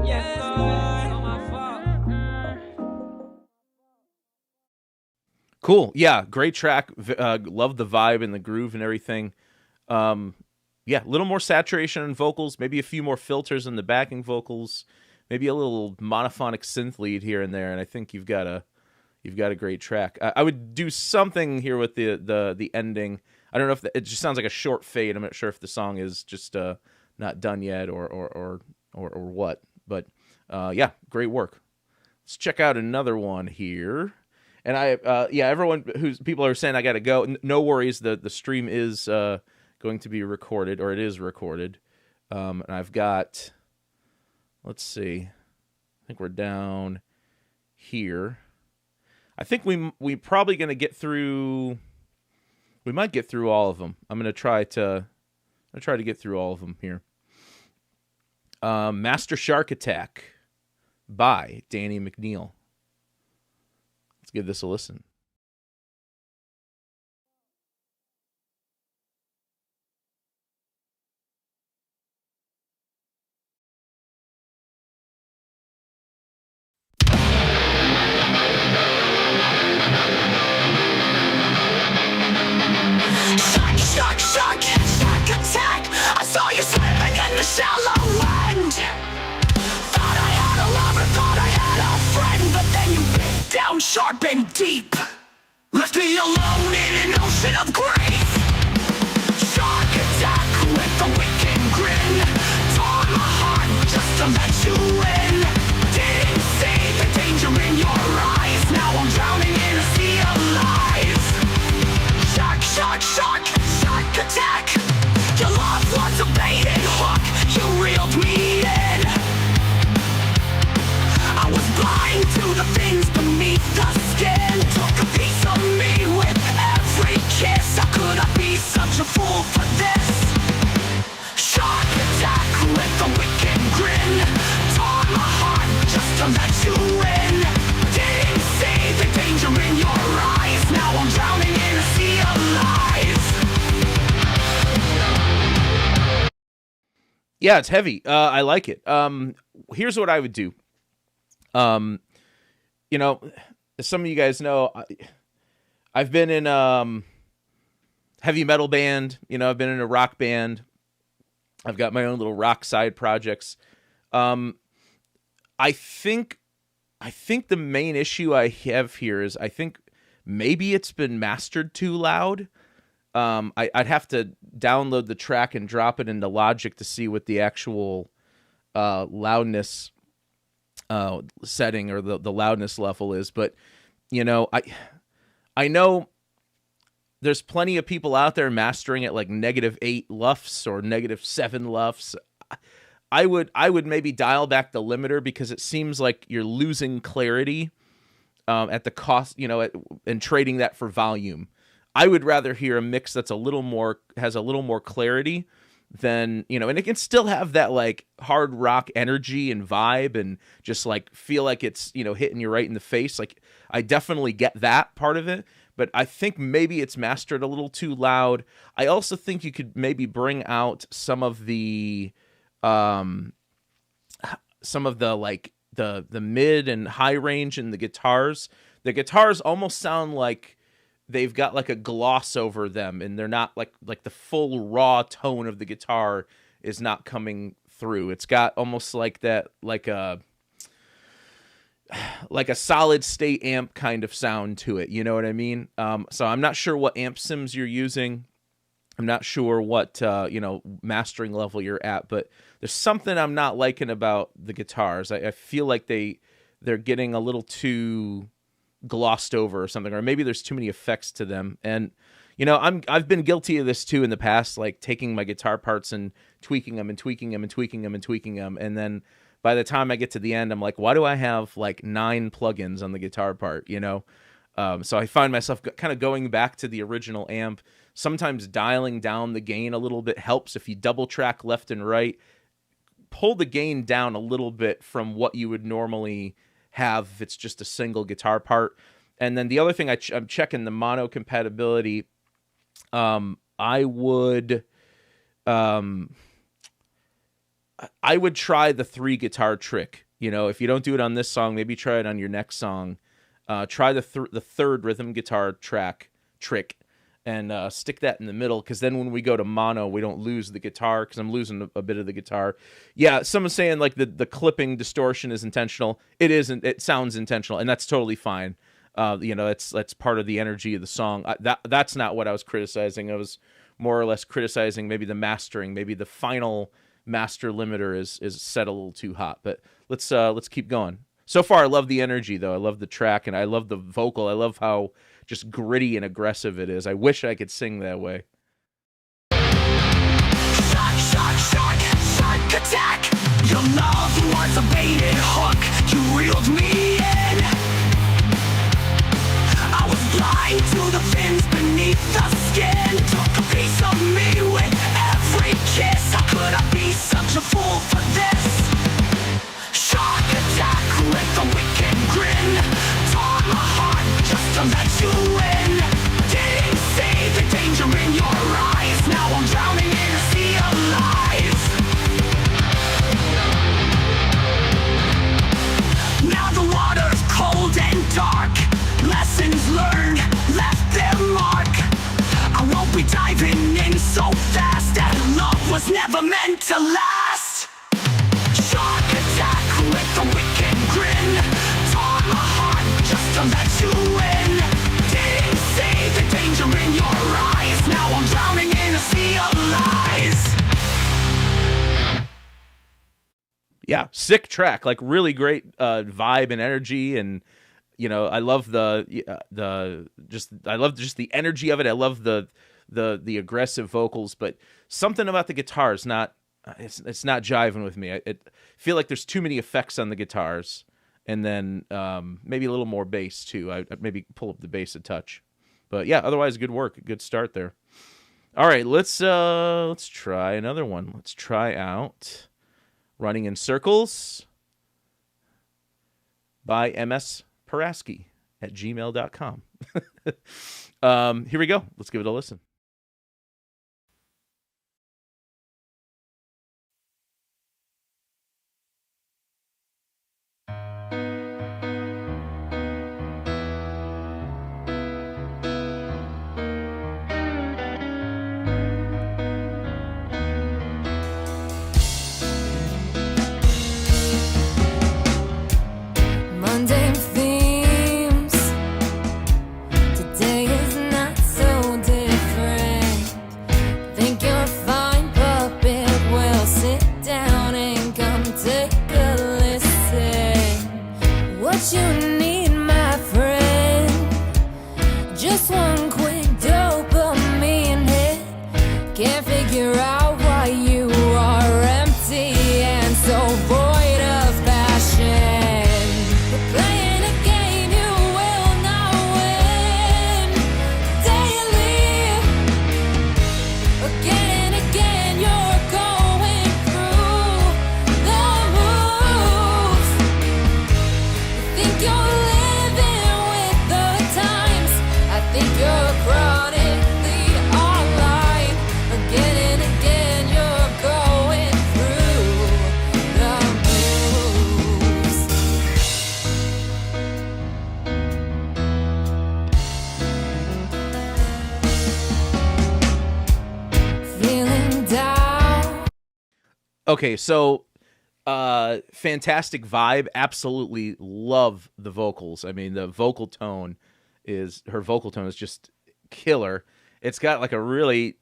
Yes, Lord. It's all my fault.
Cool. Yeah, great track. Love the vibe and the groove and everything. Yeah, a little more saturation in vocals, maybe a few more filters in the backing vocals, maybe a little monophonic synth lead here and there, and I think you've got a great track. I would do something here with the ending. I don't know if it just sounds like a short fade. I'm not sure if the song is just not done yet or what. But yeah, great work. Let's check out another one here. And everyone people are saying I got to go. No worries. The stream is going to be recorded, or it is recorded. And I've got, let's see, I think we're down here. I think we probably going to get through. We might get through all of them. I'm going to try to get through all of them here. Master Shark Attack by Danny McNeil. Let's give this a listen.
Shock attack. I saw you swimming in the shallow end. Thought I had a lover, thought I had a friend, but then you bit down sharp and deep. Left me alone in an ocean of grief. Shark attack with a wicked grin. Tore my heart just to let you in. Didn't see the danger in your eyes. Now I'm drowning in a sea of lies. Shark attack. Your love was a bait and hook. You reeled me in. such a fool for this. Shark attack with a wicked grin. Tore my heart just to let you in. Didn't see the danger in your eyes. Now I'm drowning in a sea of lies.
Yeah, it's heavy. I like it. Here's what I would do. You know, as some of you guys know, I've been in heavy metal band. You know, I've been in a rock band. I've got my own little rock side projects. I think the main issue I have here is I think maybe it's been mastered too loud. I'd have to download the track and drop it into Logic to see what the actual loudness setting or the loudness level is. But, you know, I know there's plenty of people out there mastering at like -8 lufs or -7 lufs. I would maybe dial back the limiter because it seems like you're losing clarity at the cost, you know, and trading that for volume. I would rather hear a mix that's has a little more clarity than, you know, and it can still have that like hard rock energy and vibe and just like feel like it's, you know, hitting you right in the face. Like I definitely get that part of it, but I think maybe it's mastered a little too loud. I also think you could maybe bring out some of the like the mid and high range in the guitars. The guitars almost sound like they've got like a gloss over them, and they're not like the full raw tone of the guitar is not coming through. It's got almost like that, like a solid state amp kind of sound to it. You know what I mean? So I'm not sure what amp sims you're using. I'm not sure what you know, mastering level you're at, but there's something I'm not liking about the guitars. I feel like they're getting a little too glossed over or something, or maybe there's too many effects to them. And you know, I've been guilty of this too in the past, like taking my guitar parts and tweaking them and tweaking them and tweaking them and tweaking them, and then by the time I get to the end, I'm like, why do I have like 9 plugins on the guitar part? You know, so I find myself kind of going back to the original amp. Sometimes dialing down the gain a little bit helps. If you double track left and right, pull the gain down a little bit from what you would normally have if it's just a single guitar part. And then the other thing, I'm checking the mono compatibility. I would try the 3 guitar trick. You know, if you don't do it on this song, maybe try it on your next song. Try the third rhythm guitar trick and stick that in the middle, because then when we go to mono, we don't lose the guitar, because I'm losing a bit of the guitar. Yeah, someone's saying like the clipping distortion is intentional. It isn't. It sounds intentional, and that's totally fine. You know, that's part of the energy of the song. That's not what I was criticizing. I was more or less criticizing maybe the mastering, maybe the final master limiter is set a little too hot. But let's keep going. So far, I love the energy, though. I love the track, and I love the vocal. I love how just gritty and aggressive it is. I wish I could sing that way.
Shark, shark, shark, shark attack. Your love was a baited hook. You reeled me in. I was blind to the fins beneath the skin. Took a piece of me with every kiss. How could I be such a fool for this? Shark attack with a wicked grin. Tore my heart just to let you in. Didn't see the danger in your eyes. Now I'm drowning in a sea of lies. Now the water's cold and dark. Lessons learned left their mark. I won't be diving in so fast. That love was never meant to last. Shark attack with a wicked grin. Tore my heart just to let you in. Didn't see the danger in your eyes. Now I'm drowning in a sea of lies.
Yeah, sick track, like really great vibe and energy, and you know, I love I love just the energy of it. I love the aggressive vocals, but something about the guitars it's not jiving with me. I feel like there's too many effects on the guitars, and then maybe a little more bass too. I maybe pull up the bass a touch, but yeah, otherwise good work, good start there. All right, let's try another one. Let's try out Running in Circles by msparaski@gmail.com. Here we go. Let's give it a listen.
Mundane themes. Today is not so different. Think you're fine, puppet. Well, sit down and come take a listen. What you need, my friend? Just one quick dopamine hit. Can't figure out why you are empty and so void of passion. Playing a game you will not win daily. Again and again you're going through the moves. You think you're living with the times. I think you're chronically online. Again and again you're going through the moves. Feeling down.
Okay, so fantastic vibe. Absolutely love the vocals. I mean, her vocal tone is just killer. It's got like a really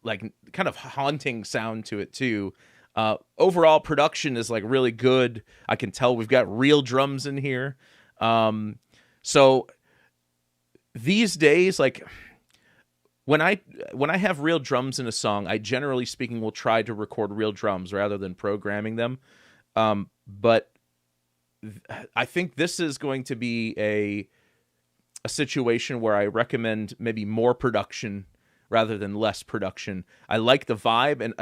like kind of haunting sound to it too. Overall production is like really good. I can tell we've got real drums in here. So these days, like when I have real drums in a song, I generally speaking will try to record real drums rather than programming them. But I think this is going to be a situation where I recommend maybe more production rather than less production. I like the vibe, and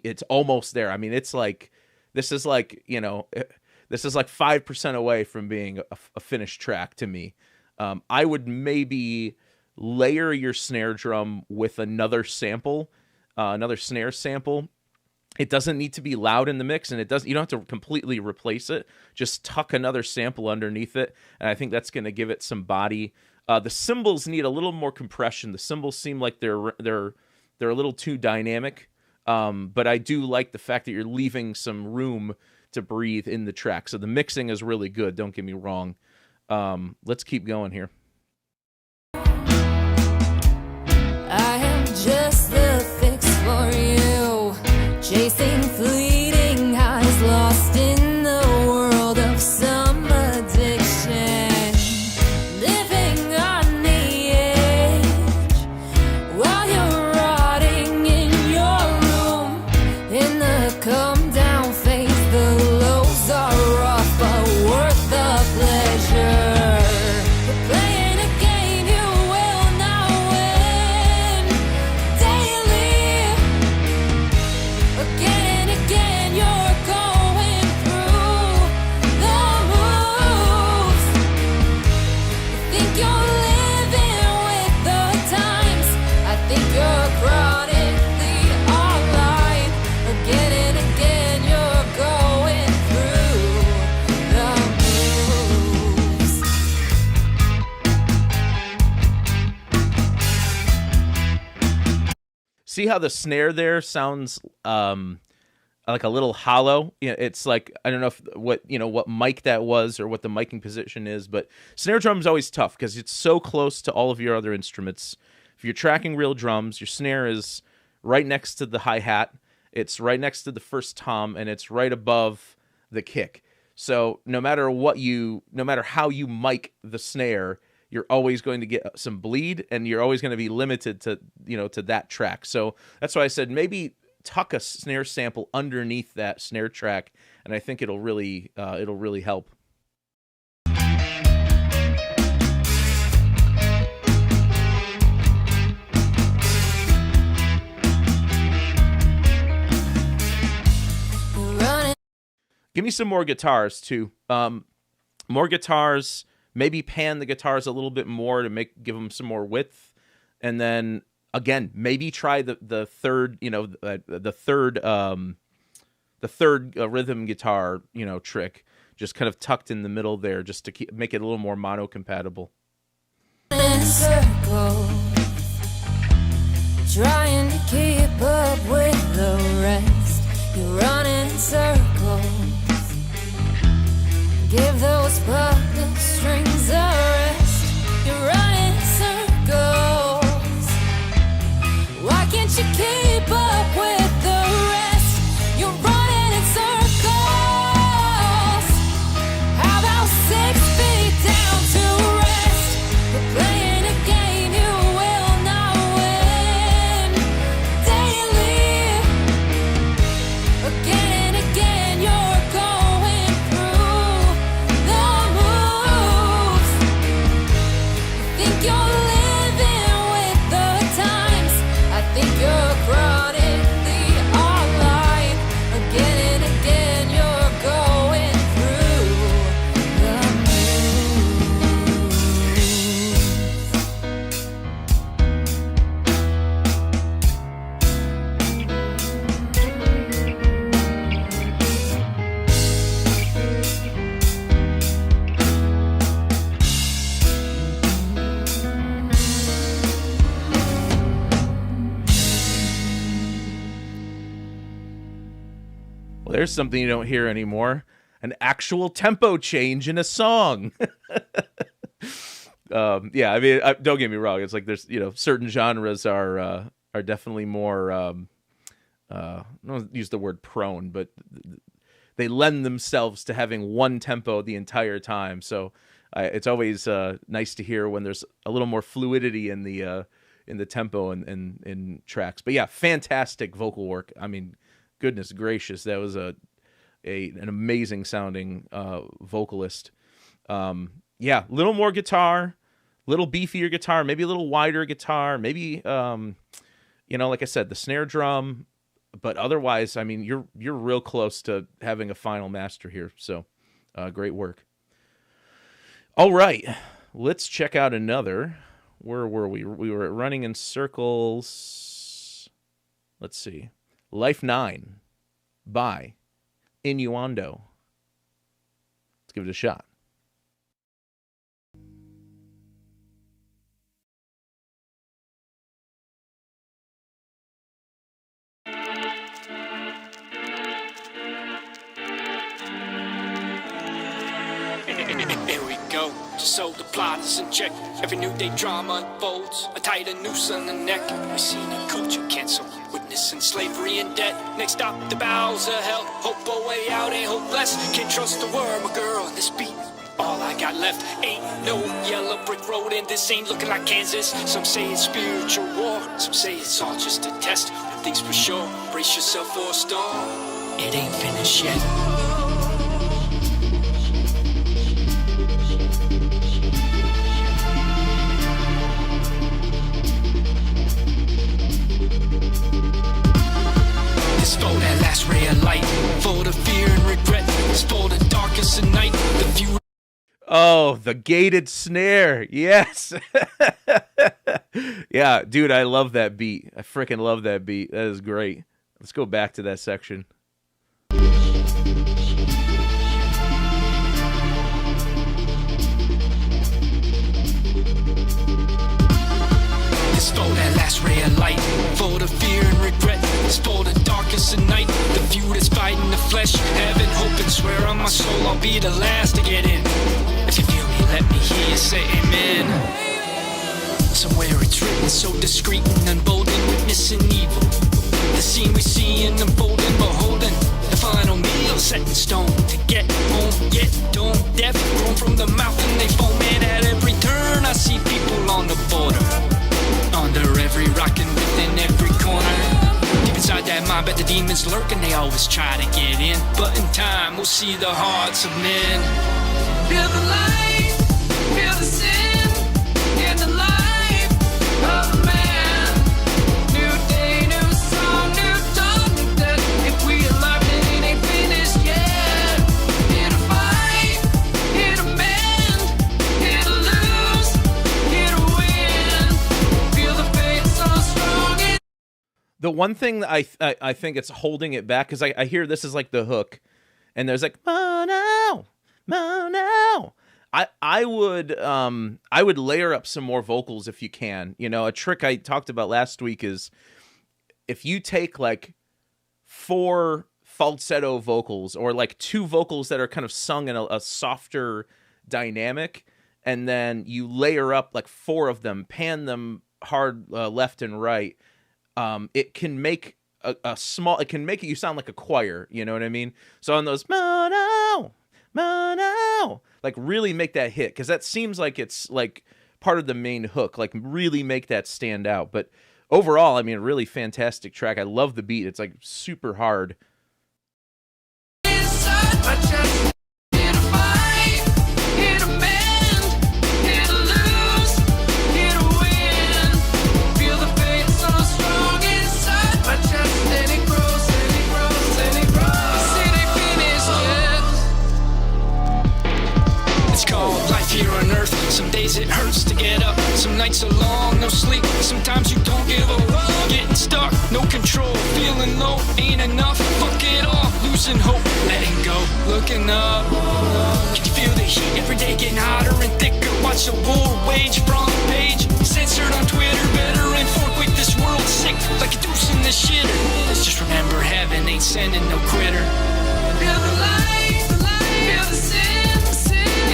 it's almost there. I mean, it's like this is like 5% away from being a finished track to me. I would maybe layer your snare drum with another sample, another snare sample. It doesn't need to be loud in the mix, and you don't have to completely replace it. Just tuck another sample underneath it, and I think that's going to give it some body. The cymbals need a little more compression. The cymbals seem like they're a little too dynamic, but I do like the fact that you're leaving some room to breathe in the track. So the mixing is really good. Don't get me wrong. Let's keep going here.
I am just the fix for you. Chasing fleeting highs, lost in the world of some addiction. Living on the edge while you're rotting in your room. In the come down phase, the lows are rough but worth the pleasure. You're playing a game you will not win daily. Again and again you're going through the moves. You think you're living with the times. I think you're chronically online. Again and again you're going through the moves.
See how the snare there sounds like a little hollow? Yeah, it's like, I don't know what mic that was or what the miking position is, but snare drum is always tough because it's so close to all of your other instruments. If you're tracking real drums, your snare is right next to the hi-hat, it's right next to the first tom, and it's right above the kick. So no matter how you mic the snare, you're always going to get some bleed, and you're always going to be limited to that track. So that's why I said maybe tuck a snare sample underneath that snare track, and I think it'll really help. give me some more guitars too. More guitars. Maybe pan the guitars a little bit more to give them some more width, and then again, maybe try the third, the third rhythm guitar, trick, just kind of tucked in the middle there, just to make it a little more mono compatible.
In circles, trying to keep up with the rest. You run in circles. Give those buckle strings a rest. You run in circles. Why can't you keep up with the rest? You're running in circles. How about 6 feet down to rest? You're playing a game you will not win. Daily, again and again, you're going through the moves. You think you're living with the times. I think you're chronically online. Again and again, you're going through the
Well, there's something you don't hear anymore. An actual tempo change in a song. Yeah, I mean, don't get me wrong. It's like there's, certain genres are definitely more, I don't use the word prone, but they lend themselves to having one tempo the entire time. So it's always nice to hear when there's a little more fluidity in the tempo and in tracks. But yeah, fantastic vocal work. I mean, goodness gracious, that was an amazing sounding vocalist. Yeah, little more guitar, little beefier guitar, maybe a little wider guitar, maybe like I said, the snare drum. But otherwise, I mean, you're real close to having a final master here. So great work. All right, let's check out another. Where were we? We were running in circles. Let's see. Life 9 by Innuendo. Let's give it a shot.
Here we go, just so the plot is in check. Every new day drama unfolds, a tighter noose on the neck. We seen a culture cancel, witnessing slavery and debt. Next stop, the bowels of hell. Hope a way out ain't hopeless. Can't trust the worm, a girl in this beat. All I got left ain't no yellow brick road, and this ain't looking like Kansas. Some say it's spiritual war, some say it's all just a test. One thing's for sure, brace yourself for a storm. It ain't finished yet. It's for that last ray of light, for the fear and regret. It's for the darkest of night, the few.
Oh, the gated snare. Yes. Yeah, dude, I love that beat. I freaking love that beat. That is great. Let's go back to that section.
It's for that last ray of light, for the fear and regret. It's for the darkest of night, the few that's fighting the flesh. Having hope and swear on my soul I'll be the last to get in. If you feel me, let me hear you say amen. Somewhere it's written so discreet and unbolding, witnessing evil. The scene we see in unfolding, beholding the final meal set in stone. To get home, yet don't deaf, grown from the mouth and they foment at every turn. I see people on the border, under every rock and within every corner. Deep inside that mind, but the demons lurking, they always try to get in. But in time, we'll see the hearts of men. Feel the light, feel the sin, in the life of a man. New day, new song, new dawn, new death. If we alive, then it ain't finished yet.
The one thing that I think it's holding it back, because I hear this is like the hook, and there's like Mono, Mono. I would layer up some more vocals if you can. You know, a trick I talked about last week is if you take like 4 falsetto vocals or like 2 vocals that are kind of sung in a softer dynamic, and then you layer up like 4 of them, pan them hard left and right. It can make it can make you sound like a choir. You know what I mean? So on those Mono, Mono, like really make that hit, because that seems like it's like part of the main hook. Like really make that stand out. But overall, I mean, a really fantastic track. I love the beat. It's like super hard.
Here on earth, some days it hurts to get up, some nights are long, no sleep, sometimes you don't give a fuck, getting stuck, no control, feeling low, ain't enough, fuck it all, losing hope, letting go, looking up, can you feel the heat every day getting hotter and thicker, watch the war wage, front page, censored on Twitter, better informed with this world sick, like a deuce in the shitter, let's just remember heaven ain't sending no critter, feel the light, feel the sin,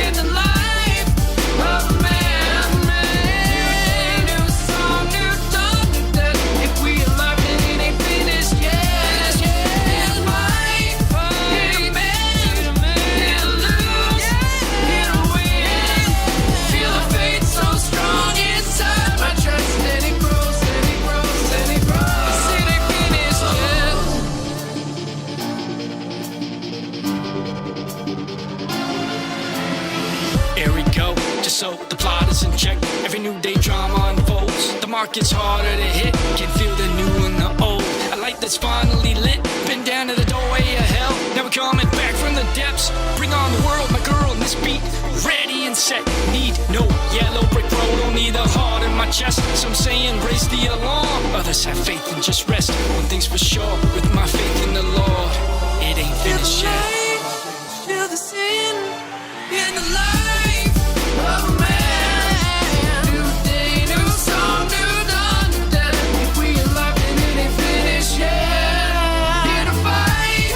in the light. Oh man, new song, new dawn, new death. If we alive, then it ain't finished yet. It's life, hit a man, hit a lose, hit a win. Feel the faith so strong inside my chest, and it grows, and it grows, and it grows. It ain't finished yet. Here we go. Just so the plot is in check, every new day drama unfolds. The market's harder to hit, can feel the new and the old. A light that's finally lit, been down to the doorway of hell. Now we're coming back from the depths. Bring on the world, my girl, in this beat. Ready and set, need no yellow brick road. Only the heart in my chest. Some saying raise the alarm, others have faith and just rest. One thing's for sure, with my faith in the Lord, it ain't finished yet. Feel the sin in the light. Oh man, new day, new song, new dawn, new death. If we alive, then it ain't finished yet. Here to fight,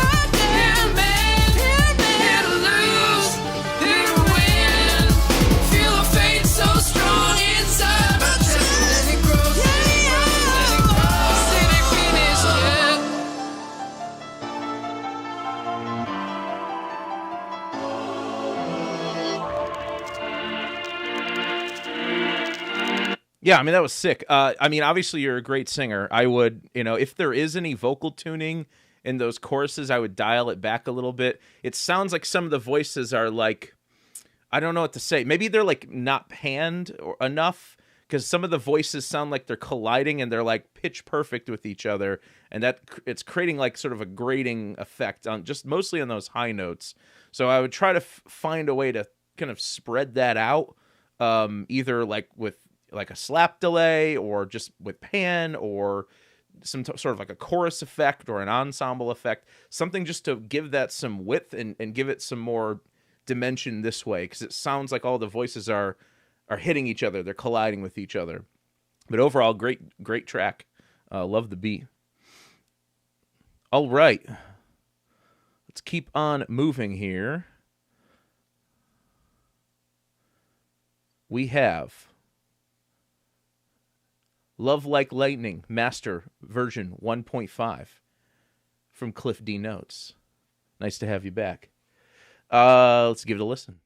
here to man, here to lose, here to win. Feel the faith so strong inside my chest, and it grows, and it grows, and it grows. It ain't finished yet.
Yeah, I mean, that was sick. I mean, obviously, you're a great singer. I would, you know, if there is any vocal tuning in those choruses, I would dial it back a little bit. It sounds like some of the voices are like, I don't know what to say. Maybe they're like not panned or enough, because some of the voices sound like they're colliding and they're like pitch perfect with each other. And that it's creating like sort of a grating effect on just mostly on those high notes. So I would try to find a way to kind of spread that out, either like with like a slap delay or just with pan or some sort of like a chorus effect or an ensemble effect, something just to give that some width and give it some more dimension this way, because it sounds like all the voices are hitting each other, they're colliding with each other. But overall, great track. Love the beat. All right, let's keep on moving here. We have Love Like Lightning, Master version 1.5 from Cliff D Notes. Nice to have you back. Let's give it a listen.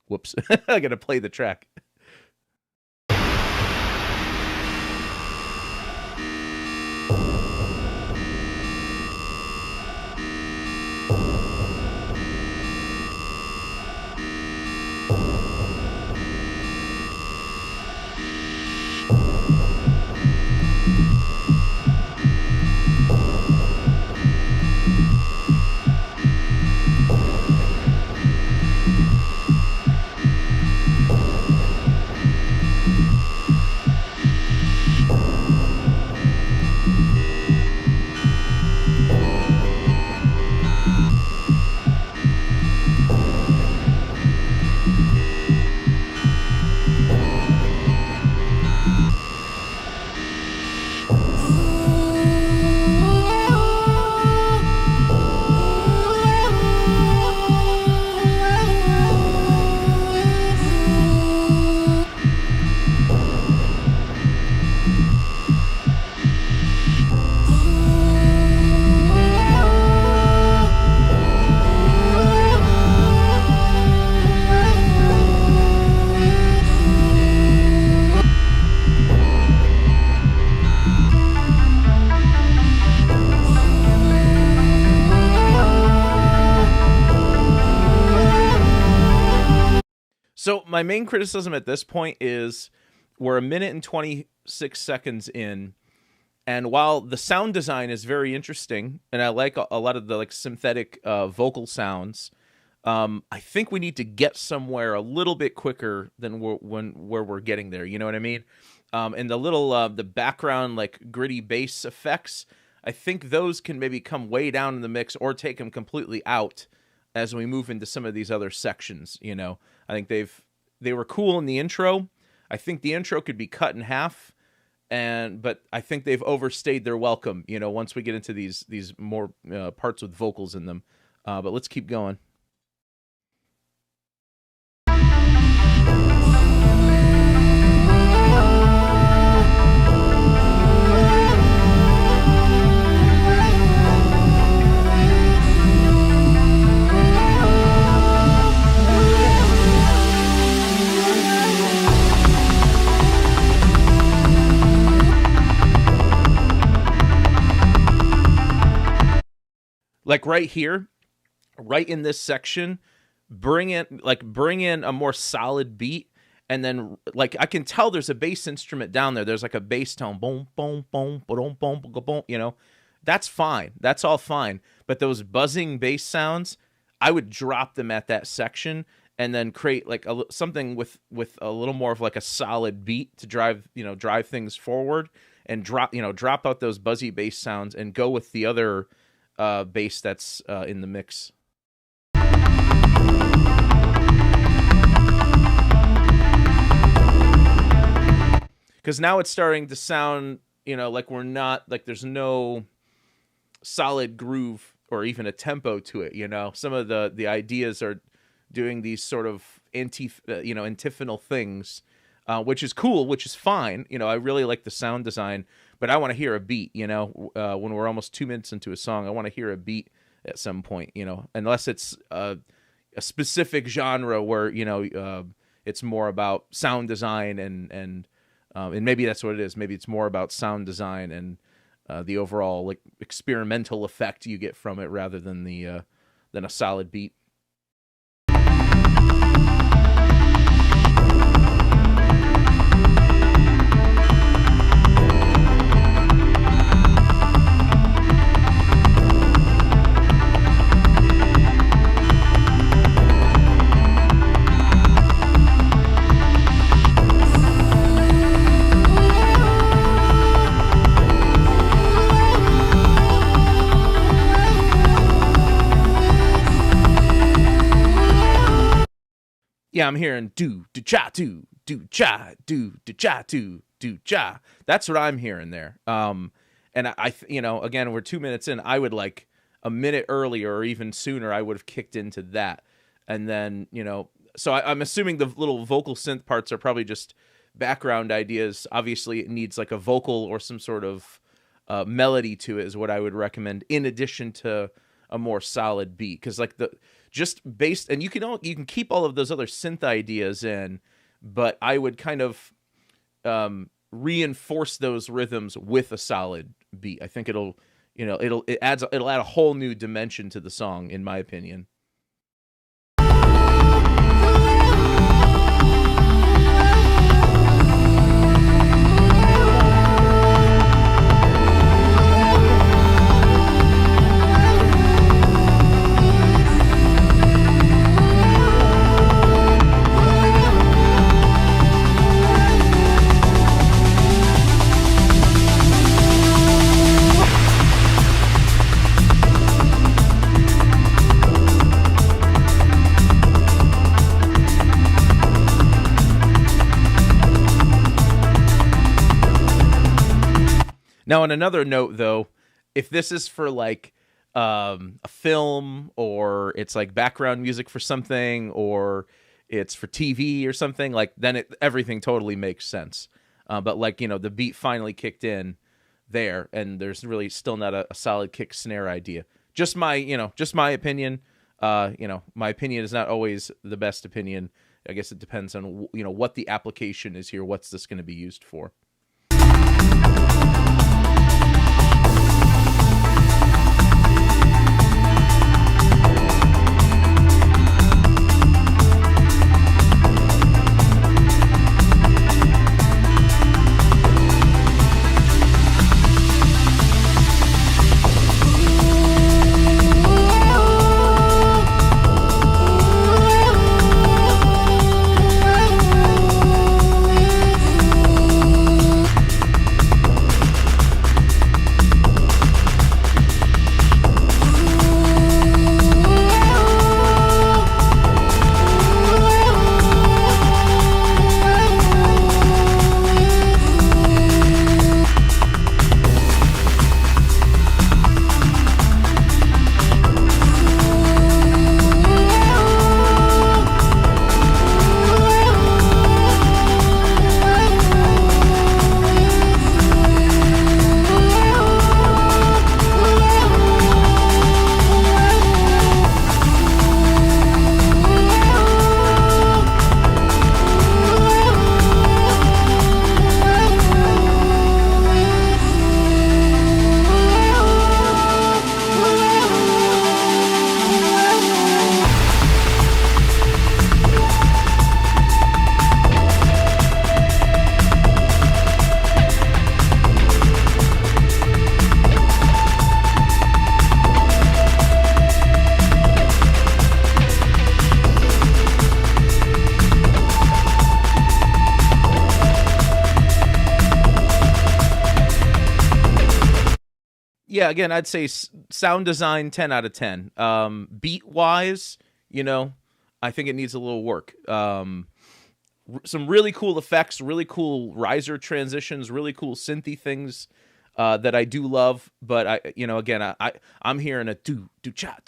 Whoops. I got to play the track. So my main criticism at this point is we're a minute and 26 seconds in, and while the sound design is very interesting, and I like a lot of the like synthetic vocal sounds, I think we need to get somewhere a little bit quicker than where we're getting there. You know what I mean? And the little the background like gritty bass effects, I think those can maybe come way down in the mix or take them completely out as we move into some of these other sections. You know, I think they were cool in the intro. I think the intro could be cut in half, but I think they've overstayed their welcome. You know, once we get into these more parts with vocals in them. But let's keep going. Like right here, right in this section, bring in a more solid beat, and then like I can tell there's a bass instrument down there. There's like a bass tone, boom, boom, boom, boom, boom, boom. You know, that's fine. That's all fine. But those buzzing bass sounds, I would drop them at that section, and then create like something with a little more of like a solid beat to drive things forward, and drop out those buzzy bass sounds and go with the other bass that's in the mix. Because now it's starting to sound, like we're not, like there's no solid groove or even a tempo to it. Some of the ideas are doing these sort of antiphonal things, which is cool, which is fine. I really like the sound design, but I want to hear a beat, when we're almost 2 minutes into a song. I want to hear a beat at some point, unless it's a specific genre where, it's more about sound design and maybe that's what it is. Maybe it's more about sound design and the overall like experimental effect you get from it rather than a solid beat. Yeah, I'm hearing do cha do cha do cha do cha. That's what I'm hearing there. And I again, we're 2 minutes in. I would like a minute earlier or even sooner. I would have kicked into that, and then So I'm assuming the little vocal synth parts are probably just background ideas. Obviously, it needs like a vocal or some sort of melody to it is what I would recommend. In addition to a more solid beat, because like just based, and you can keep all of those other synth ideas in, but I would kind of reinforce those rhythms with a solid beat. I think it'll add a whole new dimension to the song, in my opinion. Now, on another note, though, if this is for like a film, or it's like background music for something, or it's for TV or something, like then everything totally makes sense. But like the beat finally kicked in there, and there's really still not a solid kick snare idea. Just my opinion. My opinion is not always the best opinion. I guess it depends on what the application is here. What's this going to be used for? yeah, again, I'd say sound design 10 out of 10. Beat wise, I think it needs a little work. Some really cool effects, really cool riser transitions, really cool synthy things that I do love. But I'm hearing a do cha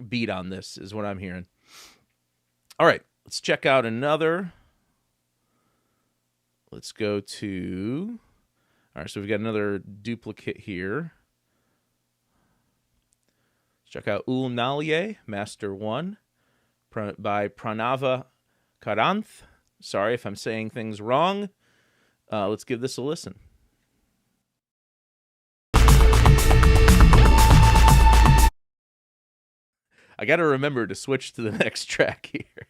beat on this is what I'm hearing. All right, let's check out another. Let's go to. All right, so we've got another duplicate here. Let's check out Ula Nal, Master 1, by Pranava Karanth. Sorry if I'm saying things wrong. Let's give this a listen. I got to remember to switch to the next track here.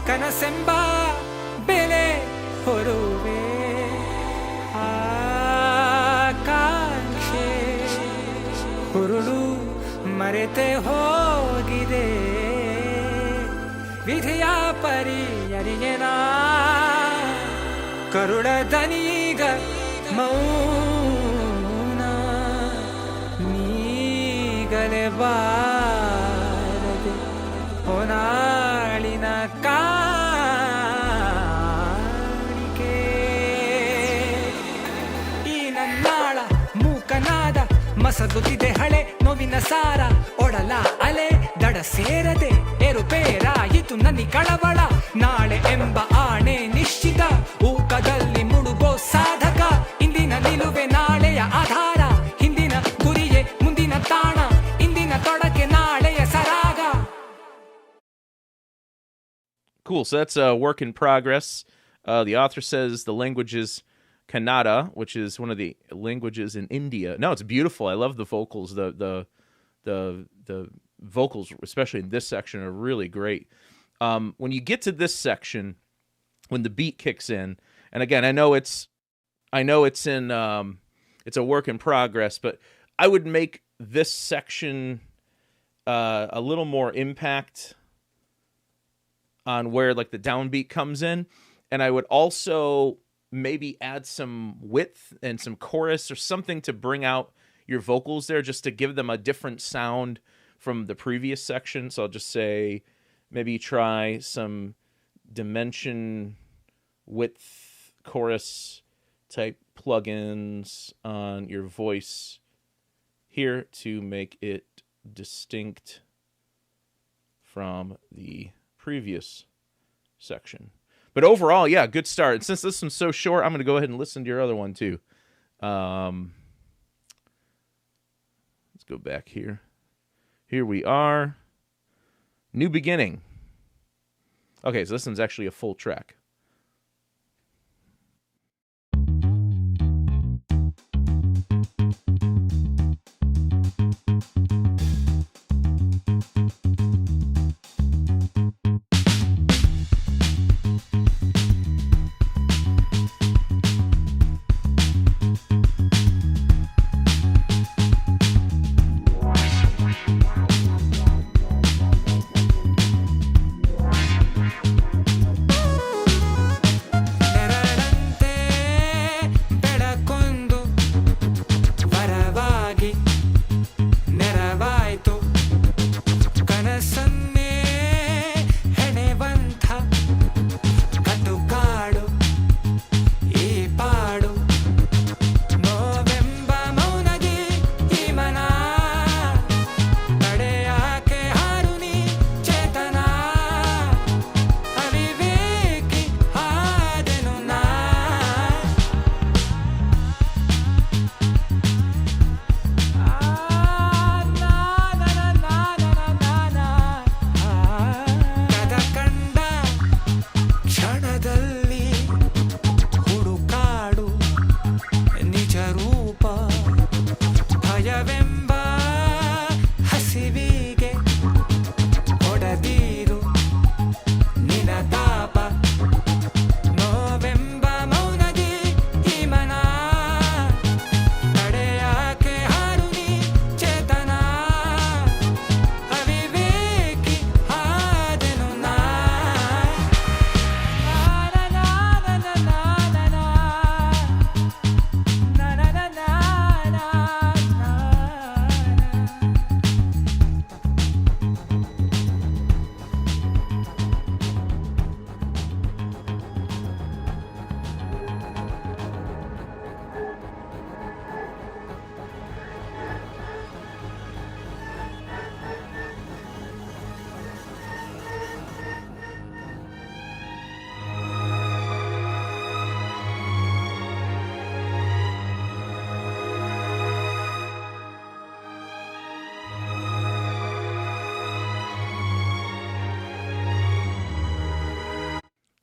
ಕನಸೆಂಬ ಬೆಲೆ ಹೊರುವೆ ಆಕಾಂಕ್ಷೆ ಹುರುಳು ಮರೆತೆ ಹೋಗಿದೆ ವಿಧಿಯ ಪರಿಯರಿಯನ ಕರುಳ ದನೀಗ ಮೌನ ನೀಗಲೆ ಬಾರದೆ ಹೊನಾಳಿನ ಕಾಣಿಕೆ ಈ ನನ್ನಾಳ ಮೂಕನಾದ ಮಸದುತ್ತಿದೆ ಹಳೆ ನೋವಿನ ಸಾರ ಒಡಲ ಅಲೆ ದಡ ಸೇರದೆ ಏರುಪೇರಾಯಿತು ನನ್ನಿ ಕಳವಳ ನಾಳೆ ಎಂಬ ಆಣೆ ನಿಶ್ಚಿತ ಊಕದಲ್ಲಿ ಮುಳುಗೋ ಸಾಧಕ ಇಂದಿನ ನಿಲುವೆ ನಾಳೆಯ ಆಧಾರ ಹಿಂದಿನ ಗುರಿಯೇ ಮುಂದಿನ ತಾಣ ಇಂದಿನ ತೊಡಕೆ ನಾಳೆಯ ಸರಾಗ.
Cool. So that's a work in progress. The author says the language is Kannada, which is one of the languages in India. No, it's beautiful. I love the vocals. The vocals, especially in this section, are really great. When you get to this section, when the beat kicks in, and again, I know it's in it's a work in progress, but I would make this section a little more impact on where like the downbeat comes in, and I would also maybe add some width and some chorus or something to bring out your vocals there, just to give them a different sound from the previous section. So I'll just say maybe try some dimension, width, chorus type plugins on your voice here to make it distinct from the previous section. But overall, yeah, good start. And since this one's so short, I'm going to go ahead and listen to your other one too. Let's go back here. Here we are. New beginning. Okay, so this one's actually a full track.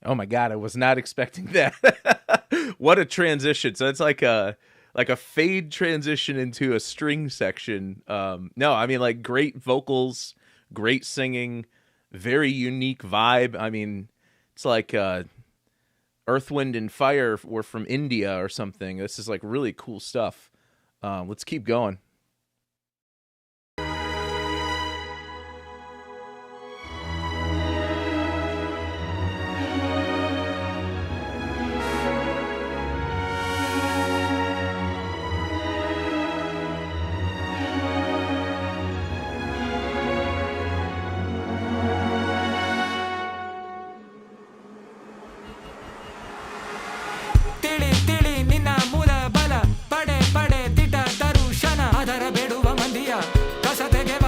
Oh my God, I was not expecting that. What a transition. So it's like a fade transition into a string section. No, I mean, like, great vocals, great singing, very unique vibe. I mean, it's like Earth, Wind, and Fire were from India or something. This is like really cool stuff. Let's keep going.
ತಿಳಿ ತಿಳಿ ನಿನ್ನ ಮೂಲ ಬಲ ಪಡೆ ಪಡೆ ದಿಟ ದರುಶನ ಅದರ ಬೇಡುವ ಮಂದಿಯ ಕಸ ತೆಗೆವ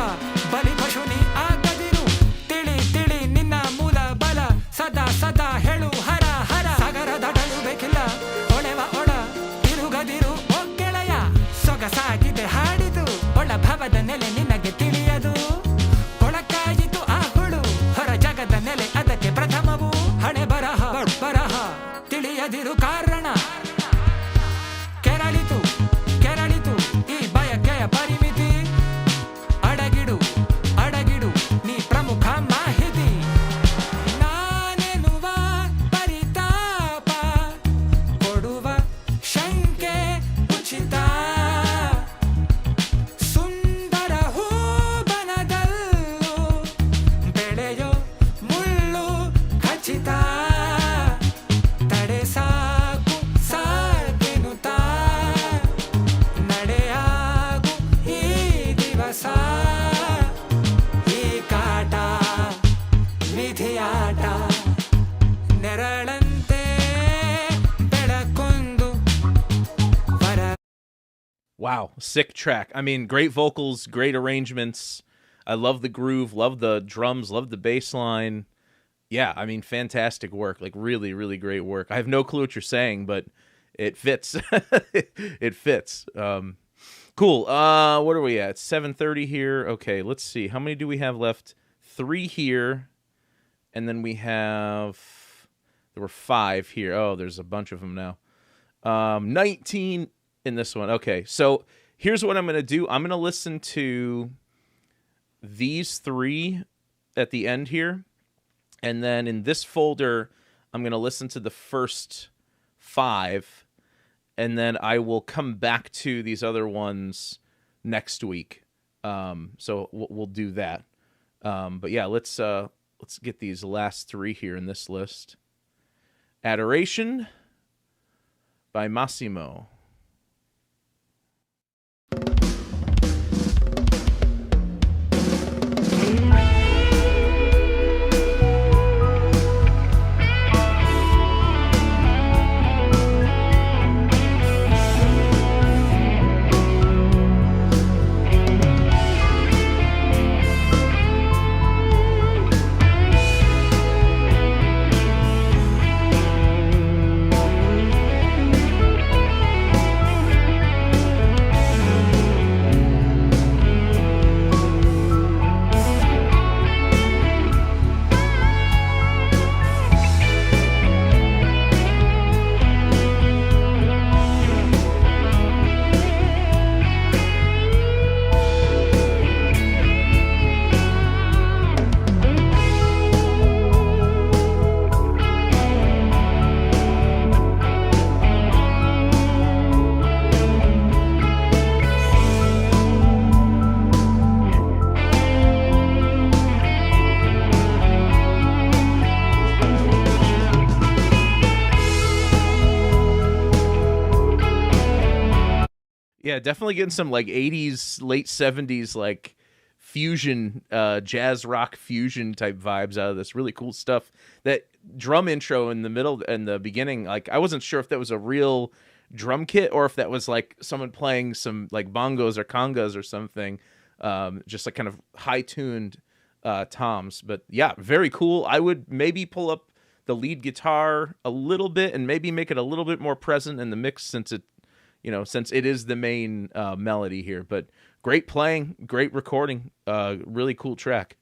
ಬಲಿ ಪಶುನಿ ಆಗದಿರು ತಿಳಿ ತಿಳಿ ನಿನ್ನ ಮೂಲ ಬಲ ಸದಾ ಸದಾ ಹೇಳು ಹರ ಹರ ಸಾಗರ ದಾಟಲು ಬೇಕಿಲ್ಲ ಒಳೆವ ಒಳ ತಿರುಗದಿರು ಓ ಗೆಳೆಯ ಸೊಗಸಾಗಿದೆ ಹಾಡಿದು ಒಳ ಭವದ ನೆಲೆ ನಿನಗೆ ತಿಳಿಯದು ಕೊಳಕಾಯಿತು ಆ ಹುಳು ಹೊರ ಜಗದ ನೆಲೆ ಅದಕ್ಕೆ ಪ್ರಥಮವು ಹಣೆ ಬರಹ ಬರಹ ತಿಳಿಯದಿರು ಕಾರಣ ಕೆರಳಿತು ಕೆರಳಿತು ಈ ಬಯಕೆಯ ಪರಿಮಿತಿ ಅಡಗಿಡು ಅಡಗಿಡು ನೀ ಪ್ರಮುಖ ಮಾಹಿತಿ ನಾನೆನುವ ಪರಿತಾಪ ಕೊಡುವ ಶಂಕೆ ಉಚಿತ ಸುಂದರ ಹೂಬನದಲ್ಲೂ ಬೆಳೆಯೋ ಮುಳ್ಳು ಖಚಿತ ತಡೆ ಸಾಕು ಸಾಗೆನುತ್ತಾ ನಡೆಯಾಗು ಈ ದಿವಸ ಈ ಕಾಟ ವಿಧಿಯಾಟ ನೆರಳಂತೆ ಬೆಳಕೊಂದು ವರ.
Wow, sick track. I mean, great vocals, great arrangements. I love the groove, love the drums, love the bass line. Yeah, I mean, fantastic work. Like, really, really great work. I have no clue what you're saying, but it fits. It fits. Cool. What are we at? 7:30 here. Okay, let's see. How many do we have left? 3 here, and then we have. There were 5 here. Oh, there's a bunch of them now. 19 in this one. Okay, so here's what I'm gonna do. I'm gonna listen to these 3 at the end here. And then in this folder, I'm going to listen to the first 5, and then I will come back to these other ones next week. So we'll do that. But yeah, let's get these last 3 here in this list. Adoration by Massimo. Yeah, definitely getting some like 80s, late 70s like fusion, jazz rock fusion type vibes out of this. Really cool stuff. That drum intro in the middle and the beginning, like I wasn't sure if that was a real drum kit or if that was like someone playing some like bongos or congas or something. Just like kind of high tuned toms. But yeah, very cool. I would maybe pull up the lead guitar a little bit and maybe make it a little bit more present in the mix since it is the main melody here. But great playing, great recording, really cool track.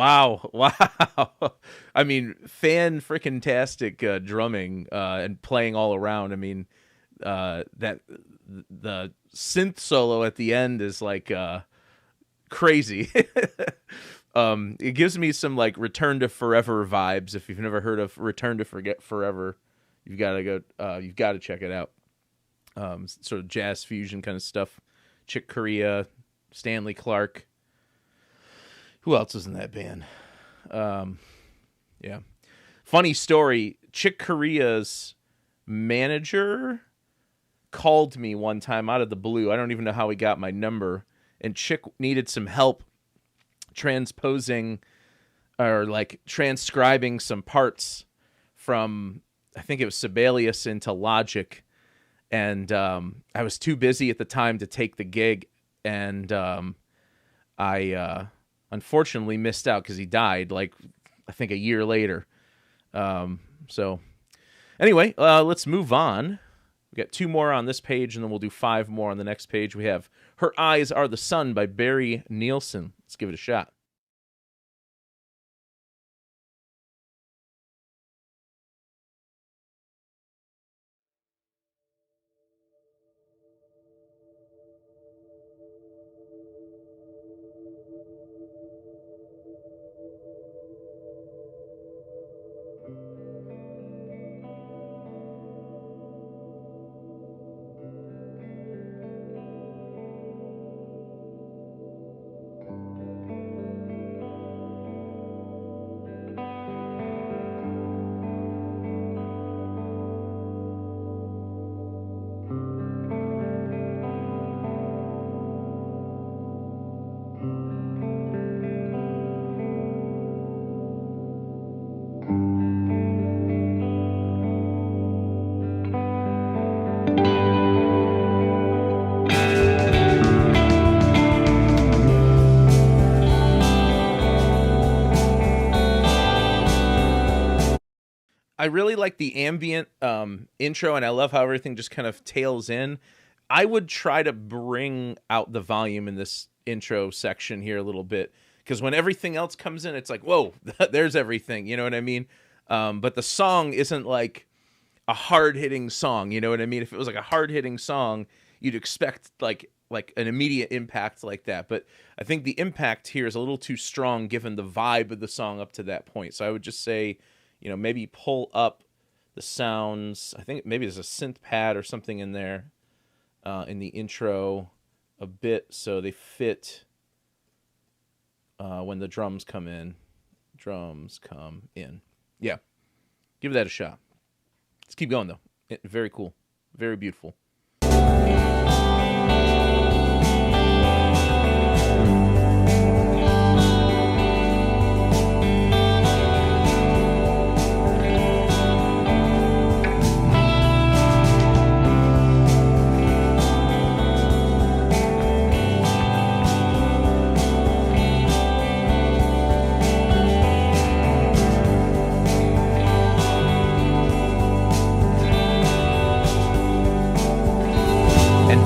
Wow. Wow. I mean, fan-freaking-tastic drumming and playing all around. I mean, that the synth solo at the end is like crazy. It gives me some like Return to Forever vibes. If you've never heard of Return to Forget Forever, you've got to go. You've got to check it out. Sort of jazz fusion kind of stuff. Chick Corea, Stanley Clark. Who else was in that band? Yeah. Funny story. Chick Corea's manager called me one time out of the blue. I don't even know how he got my number. And Chick needed some help transposing or like transcribing some parts from, I think it was Sibelius into Logic. And I was too busy at the time to take the gig. And I unfortunately missed out because he died like, I think a year later. So anyway, let's move on. We got 2 more on this page, and then we'll do 5 more on the next page. We have Her Eyes Are the Sun by Barry Nielsen. Let's give it a shot. I really like the ambient intro, and I love how everything just kind of tails in. I would try to bring out the volume in this intro section here a little bit, because when everything else comes in, it's like, whoa, there's everything. You know what I mean? But the song isn't like a hard-hitting song. You know what I mean? If it was like a hard-hitting song, you'd expect like an immediate impact like that. But I think the impact here is a little too strong given the vibe of the song up to that point. So I would just say, you know, maybe pull up the sounds. I think maybe there's a synth pad or something in there in the intro a bit so they fit when the drums come in. Drums come in. Yeah. Give that a shot. Let's keep going, though. Very cool. Very beautiful.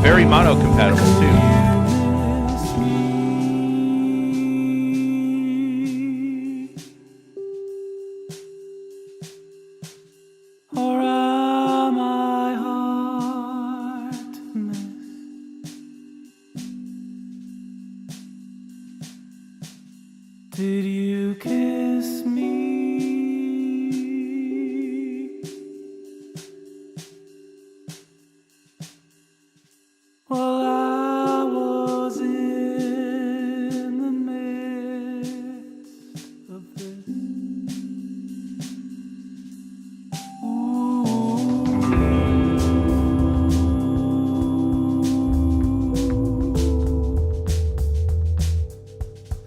Very mono compatible too.
Or am I hard to miss? Did you kiss me? Well, I was in the midst of this.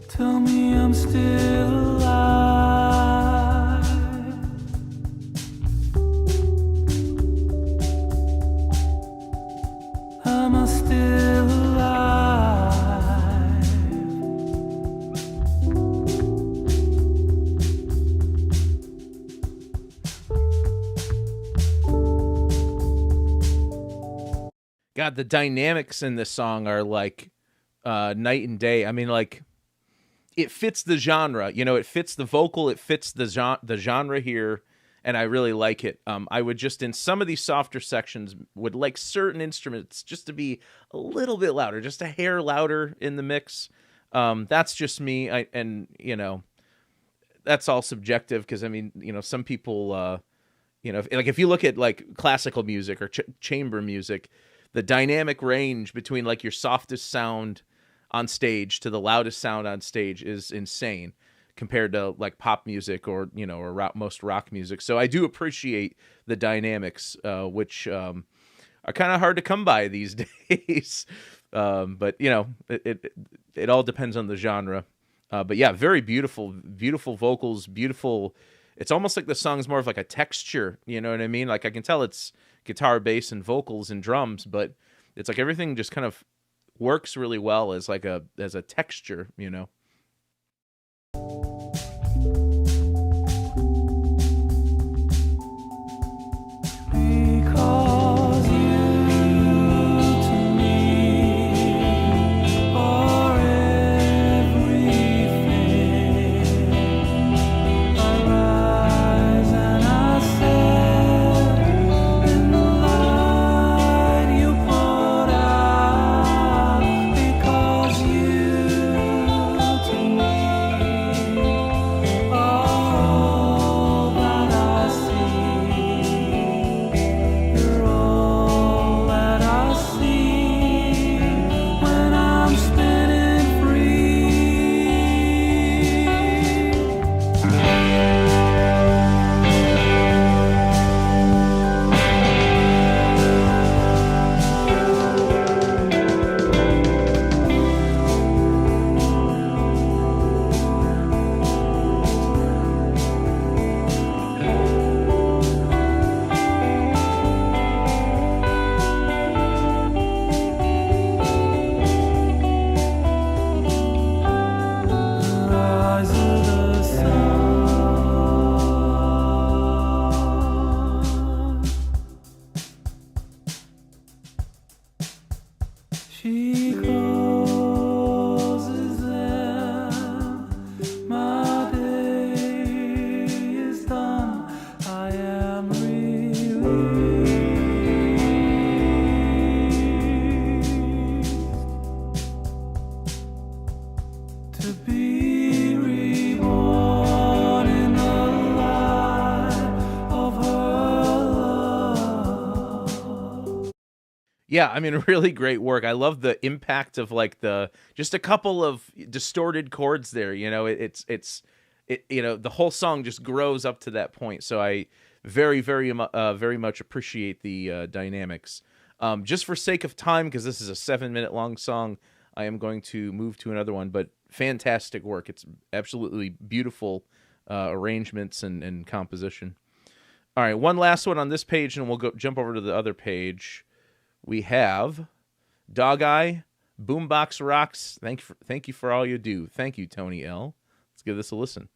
Tell me I'm still alive. Am I still alive?
God, the dynamics in this song are like night and day. I mean, like, it fits the genre. You know, it fits the vocal, it fits the genre here, and I really like it. I would just, in some of these softer sections, would like certain instruments just to be a little bit louder, just a hair louder in the mix. That's just me. And you know, that's all subjective, because I mean, you know, some people, you know, if you look at like classical music or chamber music, the dynamic range between like your softest sound on stage to the loudest sound on stage is insane compared to like pop music or, you know, or most rock music. So I do appreciate the dynamics, which are kind of hard to come by these days. But you know, it all depends on the genre. But yeah, very beautiful vocals, beautiful. It's almost like the song's more of like a texture, you know what I mean? Like I can tell it's guitar, bass, and vocals and drums, but it's like everything just kind of works really well as like as a texture, you know.
Because you to me are everything. I rise and I set in the light you poured out. Because you to me are all that I see. You're all that I see when I'm spinning free. Rise of the sun. She closes them. My day is done. I am relieved to be reborn in the light of her love.
Yeah, I mean, really great work. I love the impact of like just a couple of distorted chords there. You know, you know, the whole song just grows up to that point. So I very much appreciate the dynamics. Just for sake of time, because this is a 7-minute long song, I am going to move to another one. But fantastic work. It's absolutely beautiful arrangements and composition. All right, one last one on this page, and we'll jump over to the other page. We have Dog Eye, Boombox Rocks. Thank you for all you do. Thank you, Tony L. Let's give this a listen.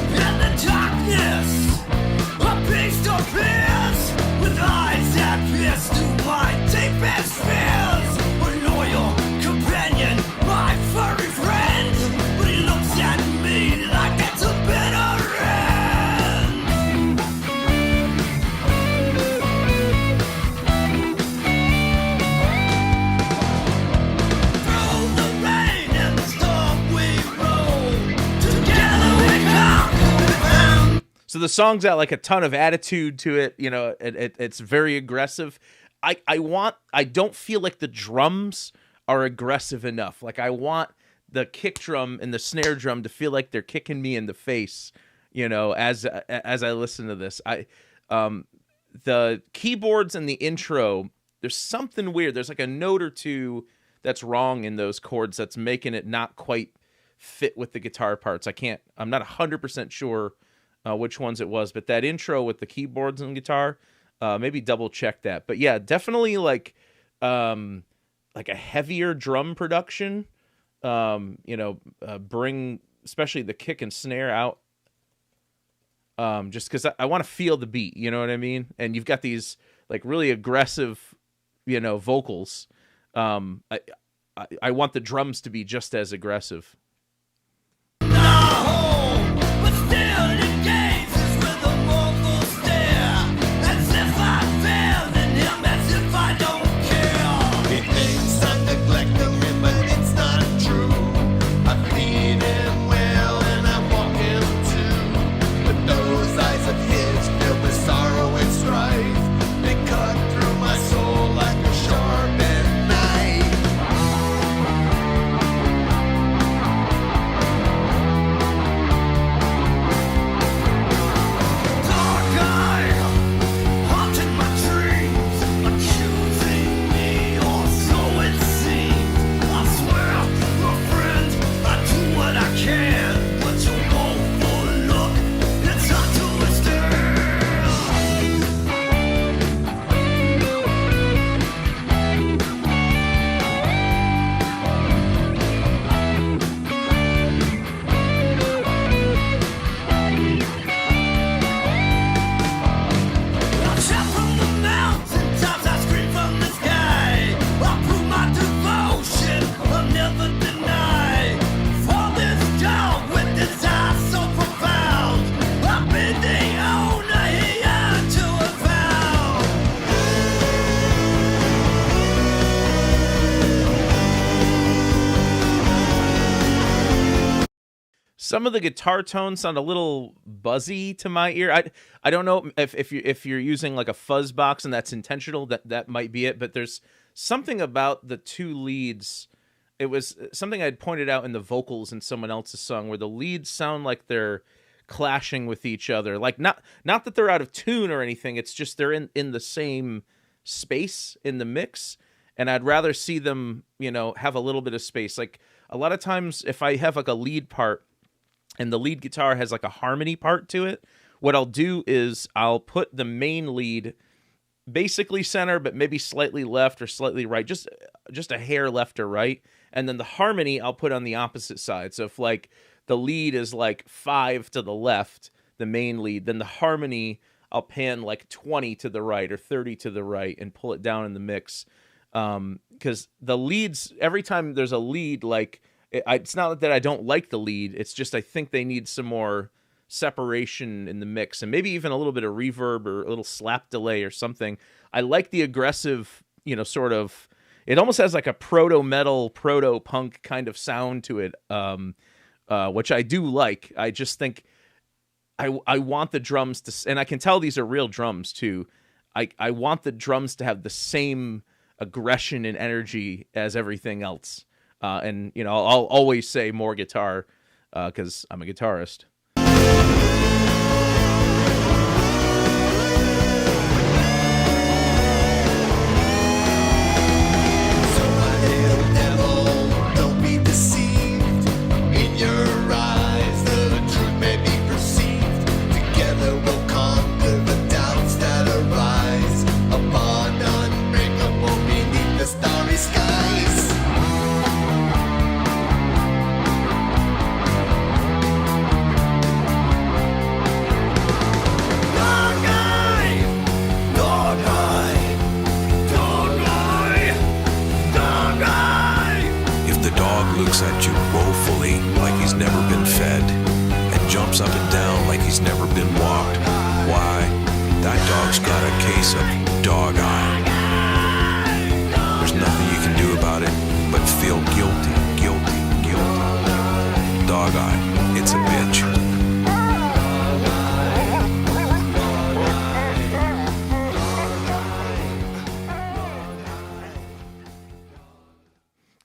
In the darkness, a beast appears with eyes that pierce through my deepest fears. A loyal companion, my furry friend, but he looks at me like it's a bitter end. Through the rain and the storm we roll, together we conquer.
So the song's got like a ton of attitude to it. You know, it's very aggressive. I don't feel like the drums are aggressive enough. Like I want the kick drum and the snare drum to feel like they're kicking me in the face, you know, as I listen to this. The keyboards and the intro, there's something weird. There's like a note or two that's wrong in those chords that's making it not quite fit with the guitar parts. I'm not 100% sure which ones it was, but that intro with the keyboards and guitar, maybe double check that. But yeah, definitely like a heavier drum production. Bring especially the kick and snare out. Just because I want to feel the beat, you know what I mean? And you've got these like really aggressive, vocals. I want the drums to be just as aggressive. Some of the guitar tones sound a little buzzy to my ear. I don't know if you're using like a fuzz box and that's intentional. That might be it. But there's something about the two leads. It was something I'd pointed out in the vocals in someone else's song where the leads sound like they're clashing with each other. Like not that they're out of tune or anything. It's just they're in the same space in the mix. And I'd rather see them, have a little bit of space. Like a lot of times if I have like a lead part, and the lead guitar has like a harmony part to it, what I'll do is I'll put the main lead basically center, but maybe slightly left or slightly right, just a hair left or right. And then the harmony I'll put on the opposite side. So if like the lead is like 5 to the left, the main lead, then the harmony I'll pan like 20 to the right or 30 to the right and pull it down in the mix. Because the leads, every time there's a lead, like, it's not that I don't like the lead. It's just I think they need some more separation in the mix and maybe even a little bit of reverb or a little slap delay or something. I like the aggressive, sort of. It almost has like a proto-metal, proto-punk kind of sound to it, which I do like. I just think I want the drums to, and I can tell these are real drums too. I want the drums to have the same aggression and energy as everything else. And I'll always say more guitar because I'm a guitarist.
Looks at you woefully like he's never been fed and jumps up and down like he's never been walked. Why? That dog's got a case of dog eye. There's nothing you can do about it but feel guilty. Dog eye, it's a bitch.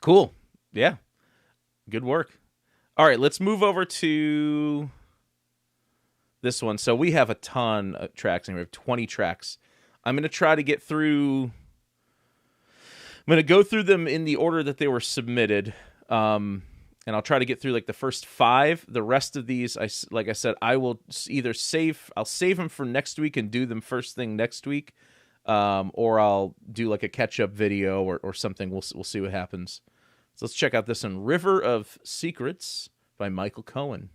Cool. Yeah. Good work. All right, let's move over to this one. So we have a ton of tracks, and we have 20 tracks. I'm going to try to get through going to go through them in the order that they were submitted, and I'll try to get through like the first 5. The rest of these, like I said, I will either I'll save them for next week and do them first thing next week, or I'll do like a catch-up video or something. We'll see what happens. So let's check out this one, River of Secrets by Michael Cohen.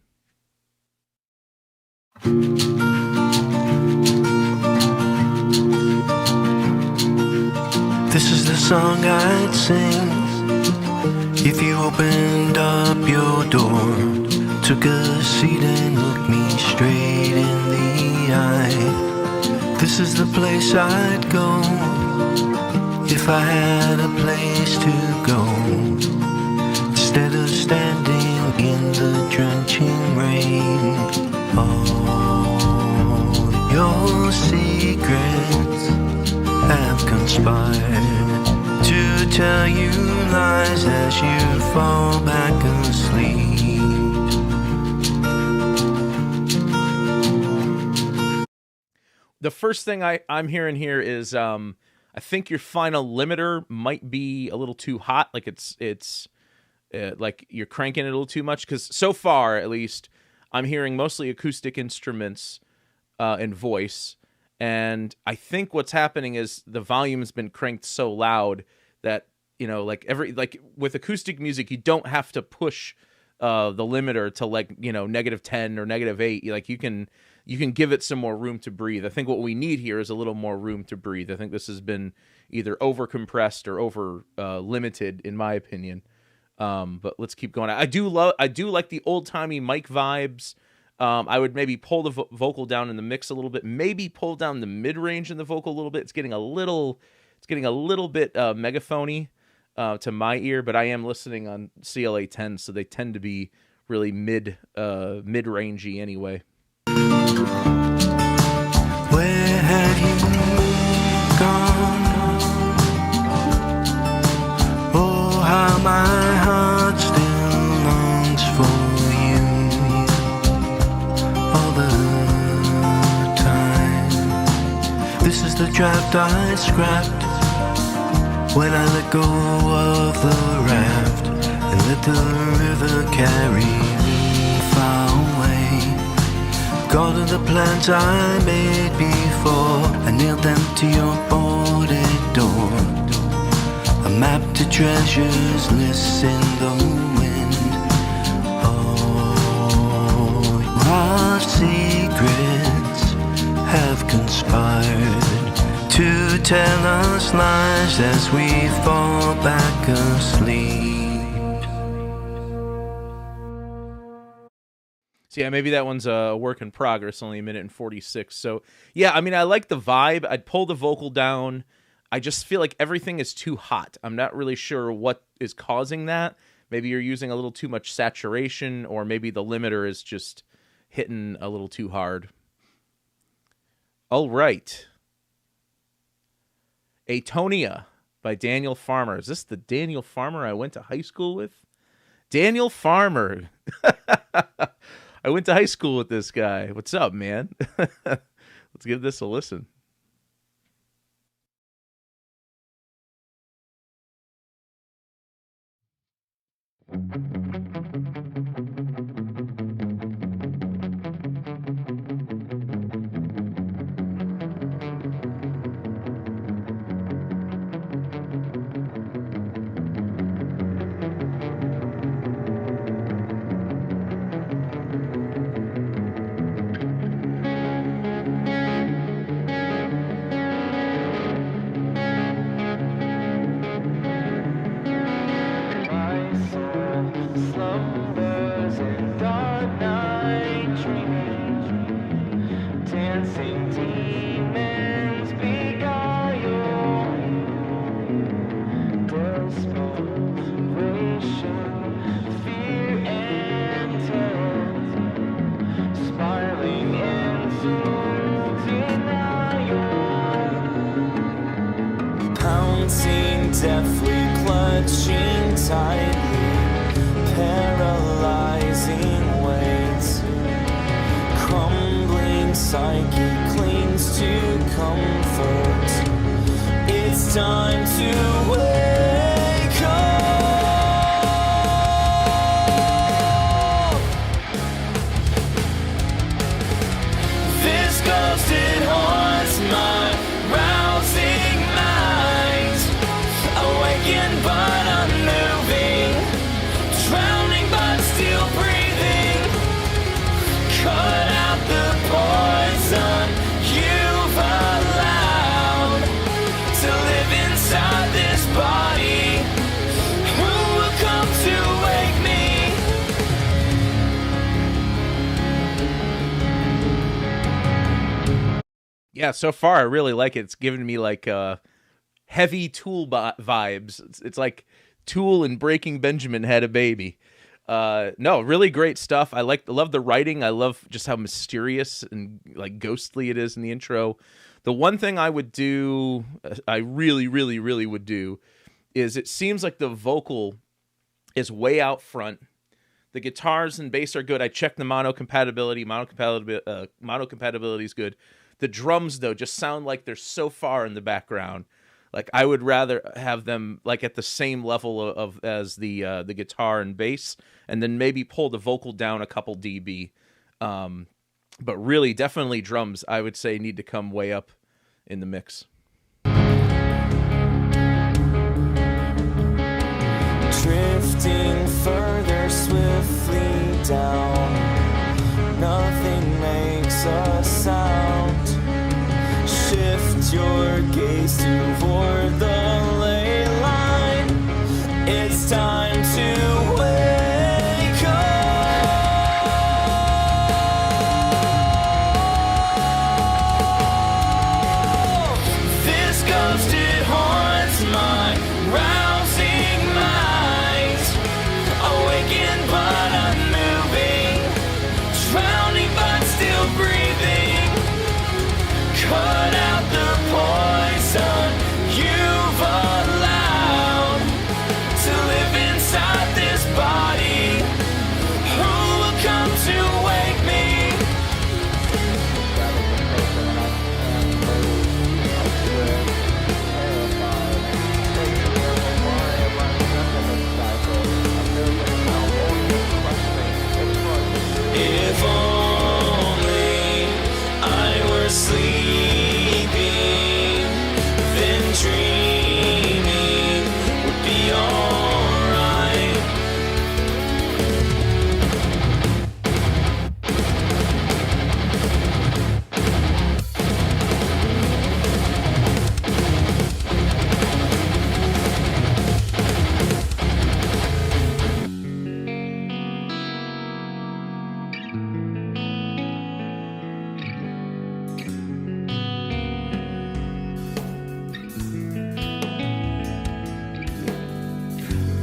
This is the song I'd sing if you opened up your door, took a seat and looked me straight in the eye. This is the place I'd go if I had a place to go, instead of standing in the drenching rain. All your secrets have conspired to tell you lies as you fall back asleep.
The first thing I'm hearing here is I think your final limiter might be a little too hot, like it's like you're cranking it a little too much, because so far at least I'm hearing mostly acoustic instruments and voice. And I think what's happening is the volume's been cranked so loud that, you know, like with acoustic music, you don't have to push the limiter to like, you know, -10 or -8. Like you can give it some more room to breathe. I think what we need here is a little more room to breathe. I think this has been either over compressed or over limited, in my opinion. But let's keep going. I do like the old timey mic vibes. I would maybe pull the vocal down in the mix a little bit, maybe pull down the mid range in the vocal a little bit. It's getting a little bit megaphony to my ear, but I am listening on CLA 10, so they tend to be really mid rangey anyway.
Where have you gone? Oh, how my heart still longs for you all the time. This is the draft I scrapped when I let go of the raft and let the river carry me far away. Got all the plans I made before, I nailed them to your boarded door. A map to treasures lists in the wind. Oh, our secrets have conspired to tell us lies as we fall back asleep.
So yeah, maybe that one's a work in progress, only 1:46. So yeah, I mean, I like the vibe. I'd pull the vocal down. I just feel like everything is too hot. I'm not really sure what is causing that. Maybe you're using a little too much saturation, or maybe the limiter is just hitting a little too hard. All right. Atonia by Daniel Farmer. Is this the Daniel Farmer I went to high school with? Daniel Farmer. I went to high school with this guy. What's up, man? Let's give this a listen.
Deftly clutching tightly, paralyzing weights. Crumbling psyche clings to comfort. It's time to wait.
Yeah, so far I really like it. It's giving me like heavy Tool vibes. It's like Tool and Breaking Benjamin had a baby. No, really great stuff. Love the writing. I love just how mysterious and like ghostly it is in the intro. The one thing I would do, I really, really, really would do, is it seems like the vocal is way out front. The guitars and bass are good. I checked the mono compatibility. Mono compatibility is good. The drums, though, just sound like they're so far in the background. Like I would rather have them like at the same level of as the guitar and bass, and then maybe pull the vocal down a couple dB. But really, definitely drums, I would say, need to come way up in the mix.
Drifting further swiftly down, nothing makes a sound. Shift your gaze toward the ley line. It's time to wake up. This ghost, it haunts my rousing mind. Awakened but unmoving, drowning but still breathing. Cut out the poison you've allowed to live inside this body. Who will come to wake me? If only I were sleeping, then dreaming would be alright.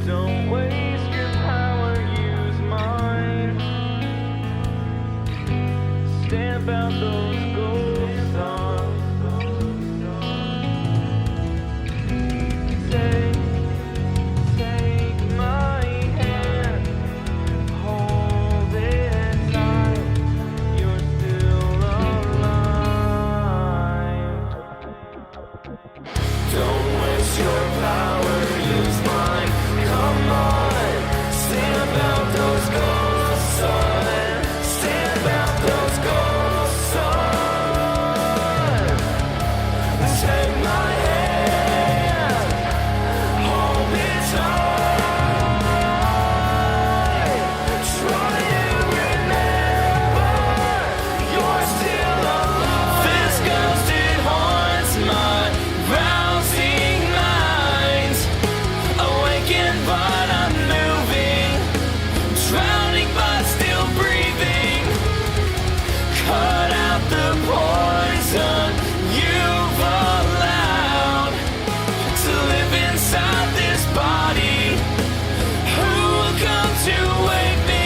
Don't waste your power, use mine. Stamp out those ghost songs. Take my hand, hold it tight. You're still alive. Don't waste your power, use mine. Come on, stamp out those ghosts on. Stamp out those ghosts on. Take my hand, hold me tight. Try to remember, you're still alive. This ghost, it haunts my rousing mind. Awakened but unmoving, drowning but still breathing. Cut out the poison you've allowed to live inside this body. Who will come to wake me?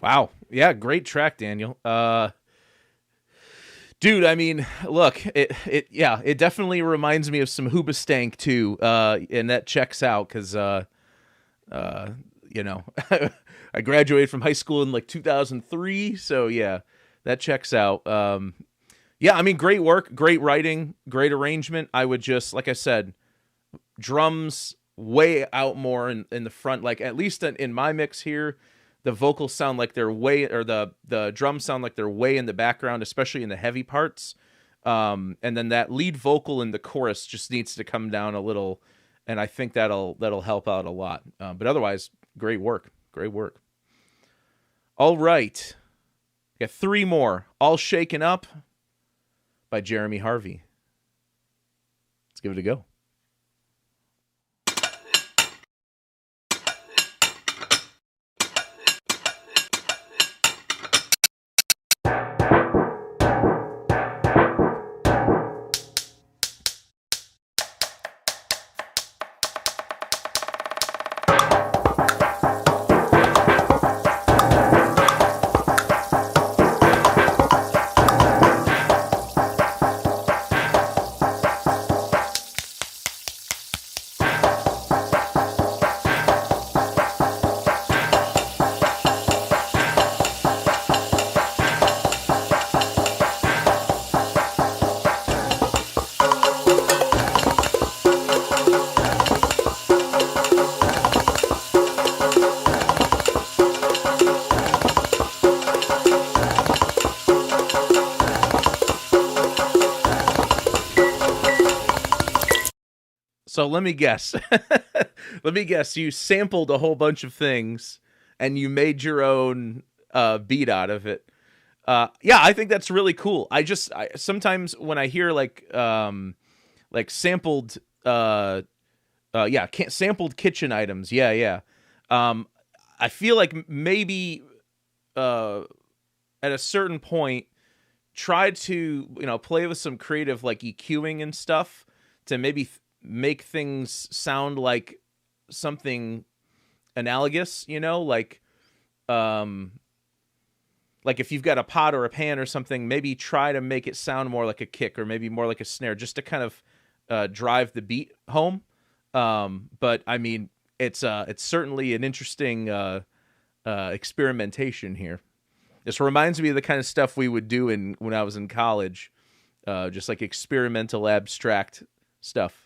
Wow. Yeah, great track, Daniel. Dude, I mean, look, it definitely reminds me of some Hoobastank too, and that checks out because, you know, I graduated from high school in like 2003, so yeah, that checks out. Yeah, I mean, great work, great writing, great arrangement. I would just, like I said, drums way out more in the front, like at least in my mix here. The vocals sound like they're way, or the drums sound like they're way in the background, especially in the heavy parts. And then that lead vocal in the chorus just needs to come down a little, and I think that'll help out a lot. But otherwise, great work, great work. All right, got three more. All Shaken Up by Jeremy Harvey. Let's give it a go. So let me guess. Let me guess. You sampled a whole bunch of things and you made your own beat out of it. Yeah, I think that's really cool. Sometimes when I hear like sampled sampled kitchen items. Yeah. I feel like maybe at a certain point try to, play with some creative like EQing and stuff to maybe make things sound like something analogous, like if you've got a pot or a pan or something, maybe try to make it sound more like a kick or maybe more like a snare, just to kind of drive the beat home. But I mean, it's certainly an interesting experimentation here. This reminds me of the kind of stuff we would do when I was in college, just like experimental abstract stuff.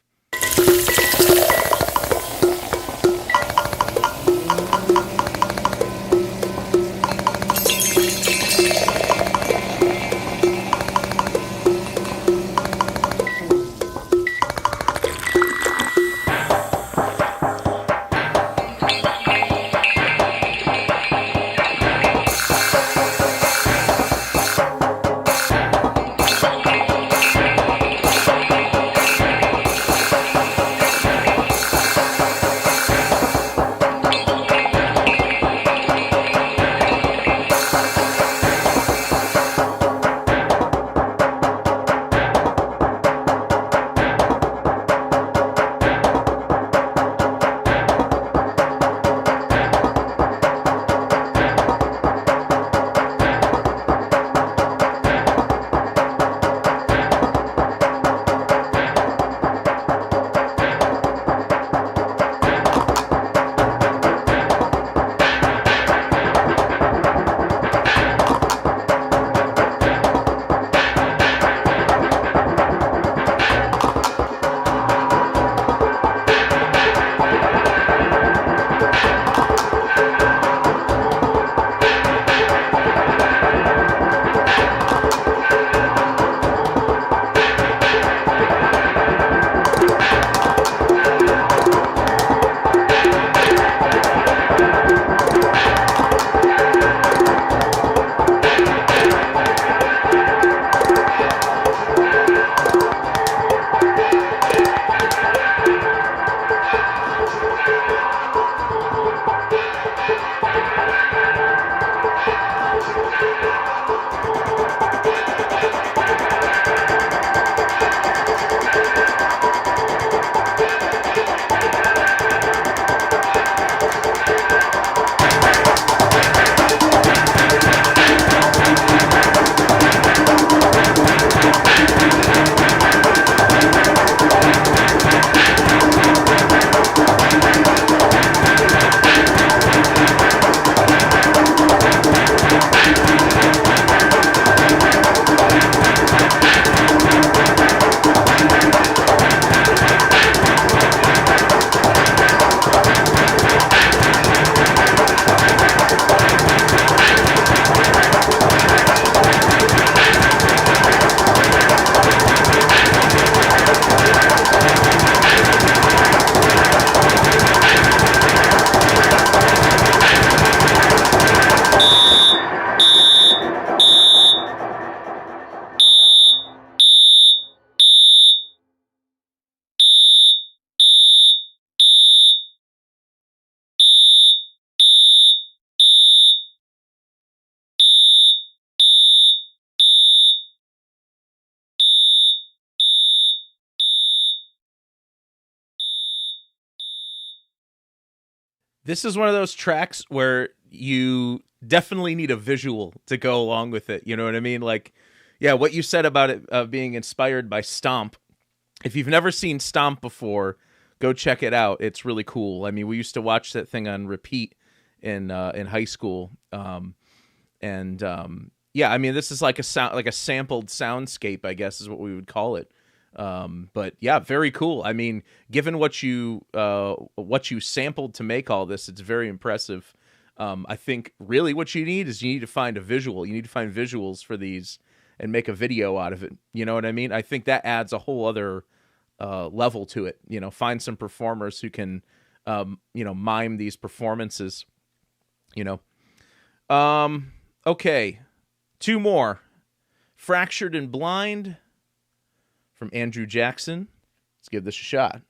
This is one of those tracks where you definitely need a visual to go along with it. You know what I mean? Like, yeah, what you said about it being inspired by Stomp. If you've never seen Stomp before, go check it out. It's really cool. I mean, we used to watch that thing on repeat in high school. Yeah, I mean, this is like a sampled soundscape, I guess is what we would call it. But yeah, very cool. I mean, given what you sampled to make all this, it's very impressive. I think really what you need to find a visual. You need to find visuals for these and make a video out of it. You know what I mean? I think that adds a whole other level to it. Find some performers who can mime these performances. Okay, 2 more. Fractured and Blind from Andrew Jackson. Let's give this a shot.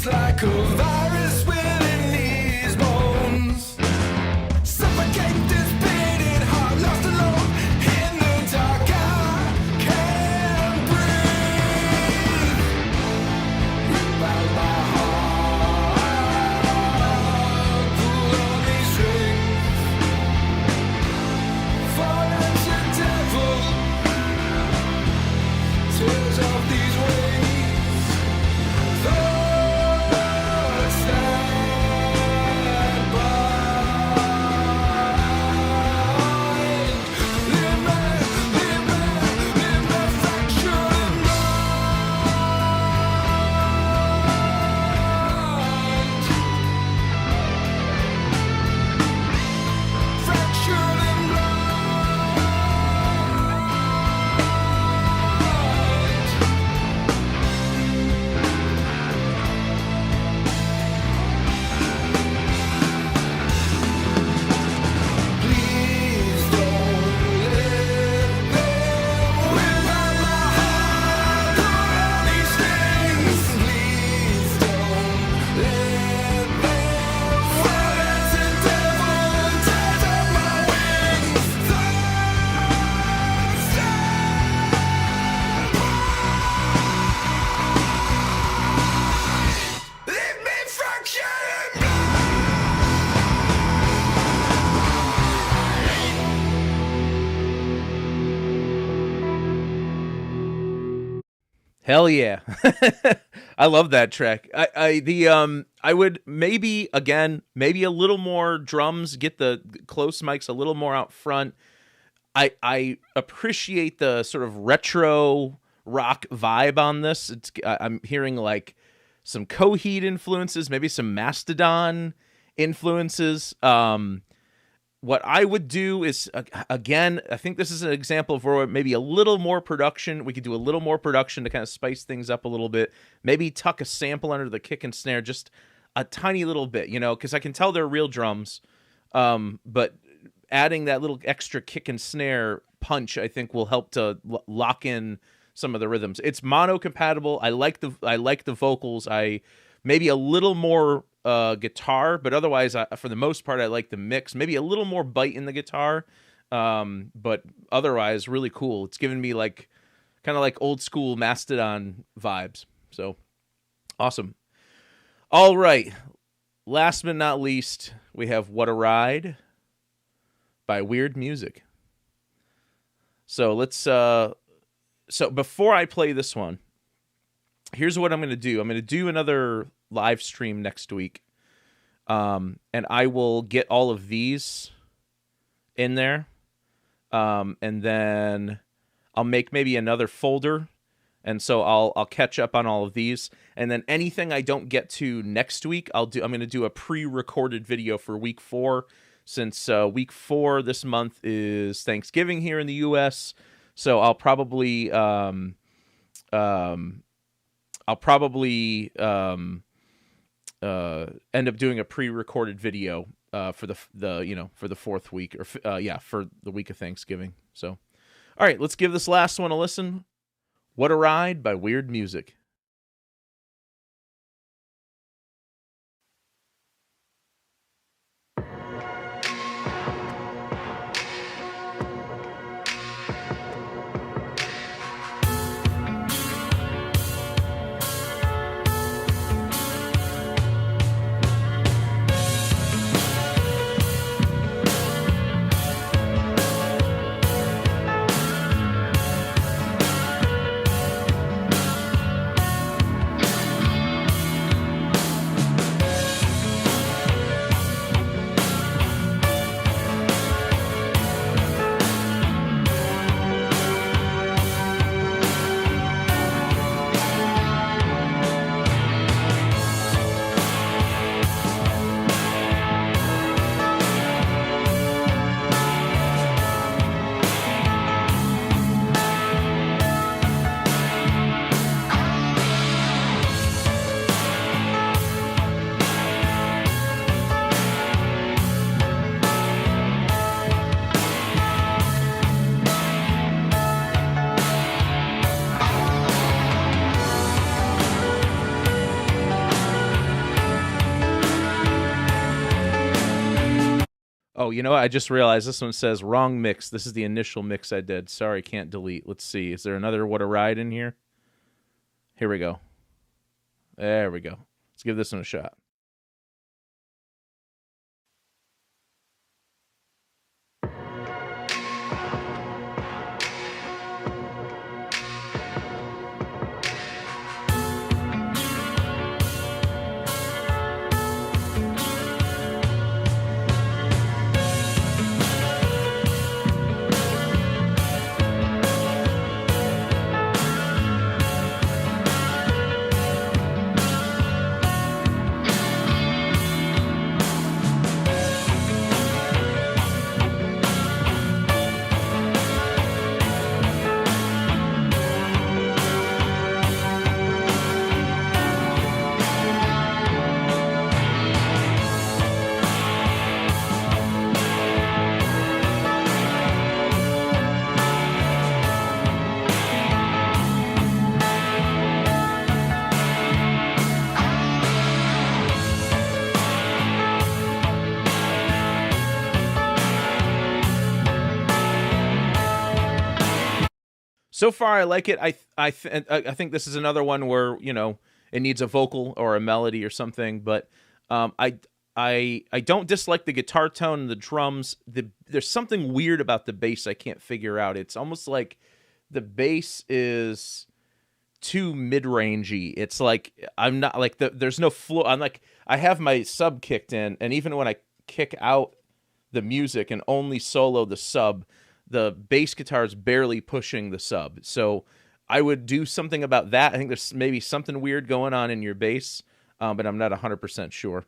Like a virus within these bones. Suffocate this beating heart, lost alone in the dark. I can't breathe. Rip out my heart, pull on these strings. Fall into devil, tears off these wings.
Hell yeah. I love that track. I would maybe a little more drums, get the close mics a little more out front. I appreciate the sort of retro rock vibe on this. I'm hearing like some Coheed influences, maybe some Mastodon influences. What I would do is, again, I think this is an example of where maybe a little more production. We could do a little more production to kind of spice things up a little bit. Maybe tuck a sample under the kick and snare, just a tiny little bit, because I can tell they're real drums. But adding that little extra kick and snare punch, I think, will help to lock in some of the rhythms. It's mono compatible. I like the vocals. Maybe a little more guitar, but otherwise, for the most part, I like the mix. Maybe a little more bite in the guitar, but otherwise, really cool. It's giving me kind of like old school Mastodon vibes. So awesome. All right, last but not least, we have "What a Ride" by Weird Music. So let's. So before I play this one, here's what I'm going to do. I'm going to do another live stream next week. And I will get all of these in there. And then I'll make maybe another folder. And so I'll catch up on all of these. And then anything I don't get to next week, I'm going to do a pre-recorded video for week 4, since week 4 this month is Thanksgiving here in the US. So I'll probably end up doing a pre-recorded video for the for the 4th week, or for the week of Thanksgiving. So, all right, let's give this last one a listen. "What a Ride" by Weird Music. Oh, you know what? I just realized this one says wrong mix. This is the initial mix I did. Sorry, can't delete. Let's see. Is there another What a Ride in here? Here we go. There we go. Let's give this one a shot. So far, I like it. I think this is another one where, you know, it needs a vocal or a melody or something. But I don't dislike the guitar tone and the drums. There's something weird about the bass I can't figure out. It's almost like the bass is too mid-rangey. It's like I'm not like there's no flow. I'm like I have my sub kicked in, and even when I kick out the music and only solo the sub, the bass guitar is barely pushing the sub. So I would do something about that. I think there's maybe something weird going on in your bass, but I'm not 100% sure.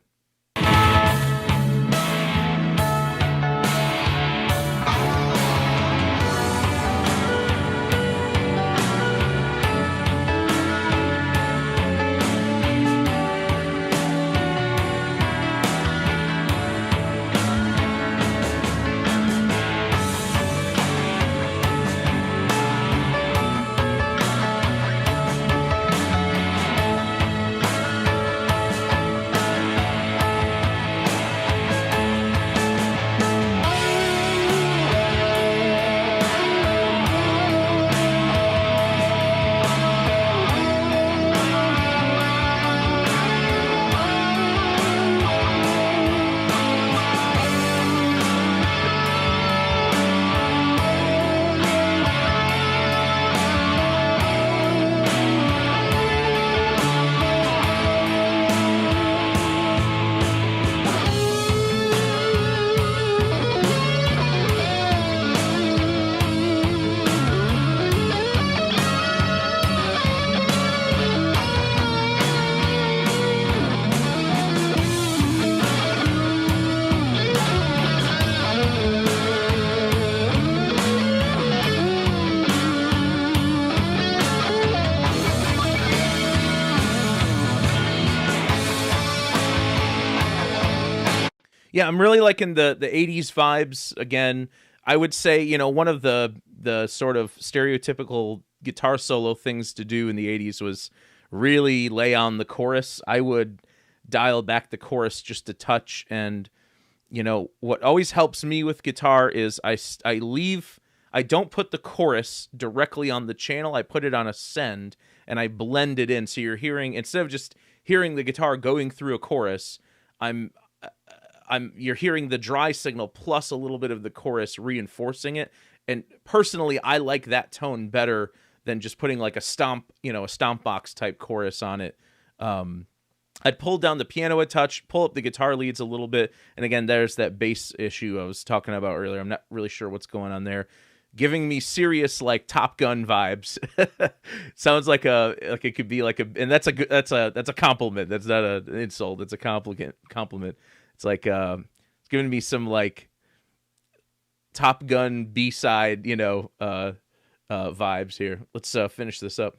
Yeah, I'm really liking the 80s vibes again. I would say, you know, one of the sort of stereotypical guitar solo things to do in the 80s was really lay on the chorus. I would dial back the chorus just a touch, and you know, what always helps me with guitar is I don't put the chorus directly on the channel. I put it on a send and I blend it in, so you're hearing, instead of just hearing the guitar going through a chorus, you're hearing the dry signal plus a little bit of the chorus reinforcing it. And personally, I like that tone better than just putting like a stomp box type chorus on it. I'd pull down the piano a touch, pull up the guitar leads a little bit. And again, there's that bass issue I was talking about earlier. I'm not really sure what's going on there. Giving me serious like Top Gun vibes. Sounds like it could be like and that's a compliment. That's not an insult. It's a compliment. It's like it's giving me some like Top Gun B-side, vibes here. Let's finish this up.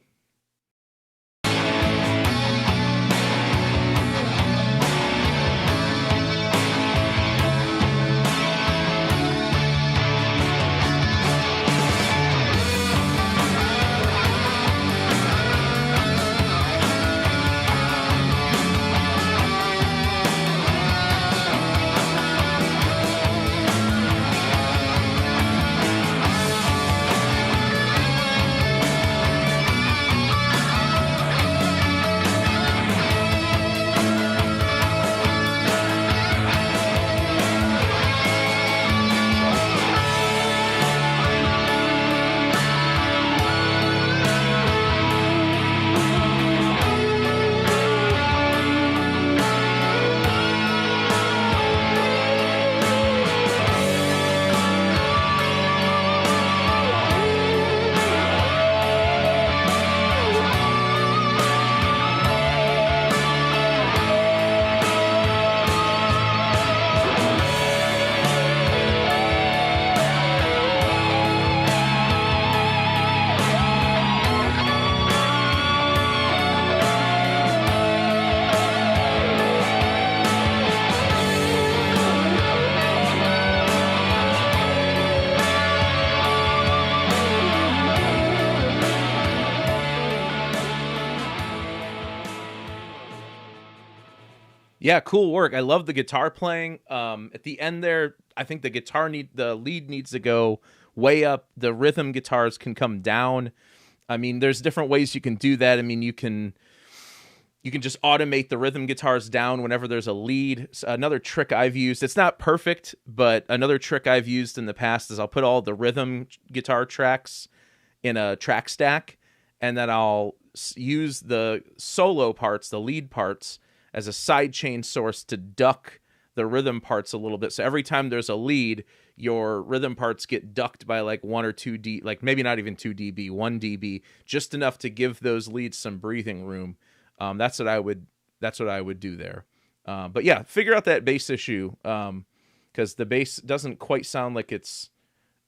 Yeah, cool work. I love the guitar playing. At the end there, I think the lead needs to go way up. The rhythm guitars can come down. I mean, there's different ways you can do that. I mean, you can just automate the rhythm guitars down whenever there's a lead. Another trick I've used, it's not perfect, but another trick I've used in the past is I'll put all the rhythm guitar tracks in a track stack, and then I'll use the solo parts, the lead parts, as a sidechain source to duck the rhythm parts a little bit. So every time there's a lead, your rhythm parts get ducked by like 1 or 2 dB, like maybe not even 2 dB, 1 dB, just enough to give those leads some breathing room. That's what I would do there. But yeah, figure out that bass issue, because the bass doesn't quite sound like it's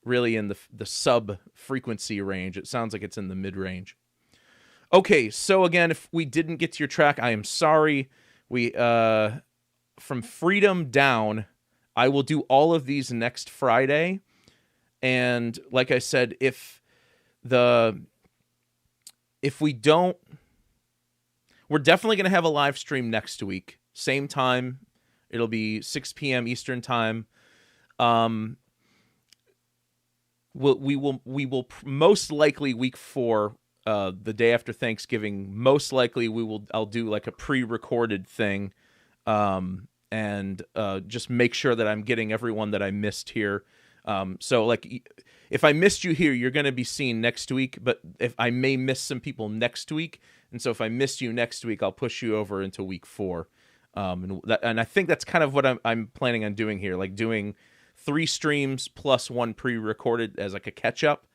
really in the sub frequency range. It sounds like it's in the mid range. Okay, so again, if we didn't get to your track, I am sorry. We from Freedom down, I will do all of these next Friday. And like I said, if we don't, we're definitely going to have a live stream next week. Same time. It'll be 6 p.m. Eastern time. We will most likely week 4, the day after Thanksgiving, most likely I'll do like a pre-recorded thing, and just make sure that I'm getting everyone that I missed here. So like, if I missed you here, you're going to be seen next week, but if I may miss some people next week. And so if I missed you next week, I'll push you over into week 4. And I think that's kind of what I'm planning on doing here, like doing 3 streams plus 1 pre-recorded as like a catch-up,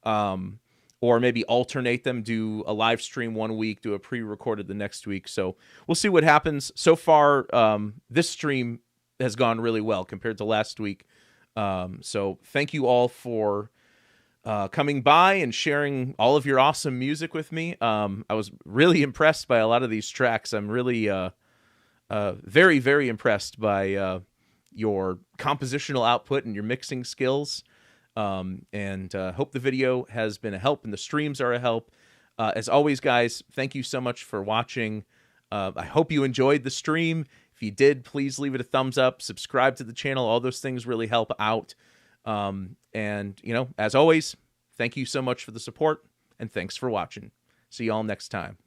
or maybe alternate them, do a live stream 1 week, do a pre-recorded the next week. So we'll see what happens. So far, this stream has gone really well compared to last week. So thank you all for coming by and sharing all of your awesome music with me. I was really impressed by a lot of these tracks. I'm really very, very impressed by your compositional output and your mixing skills. And hope the video has been a help and the streams are a help. As always, guys, thank you so much for watching. I hope you enjoyed the stream. If you did, please leave it a thumbs up, subscribe to the channel. All those things really help out. And, as always, thank you so much for the support, and thanks for watching. See you all next time.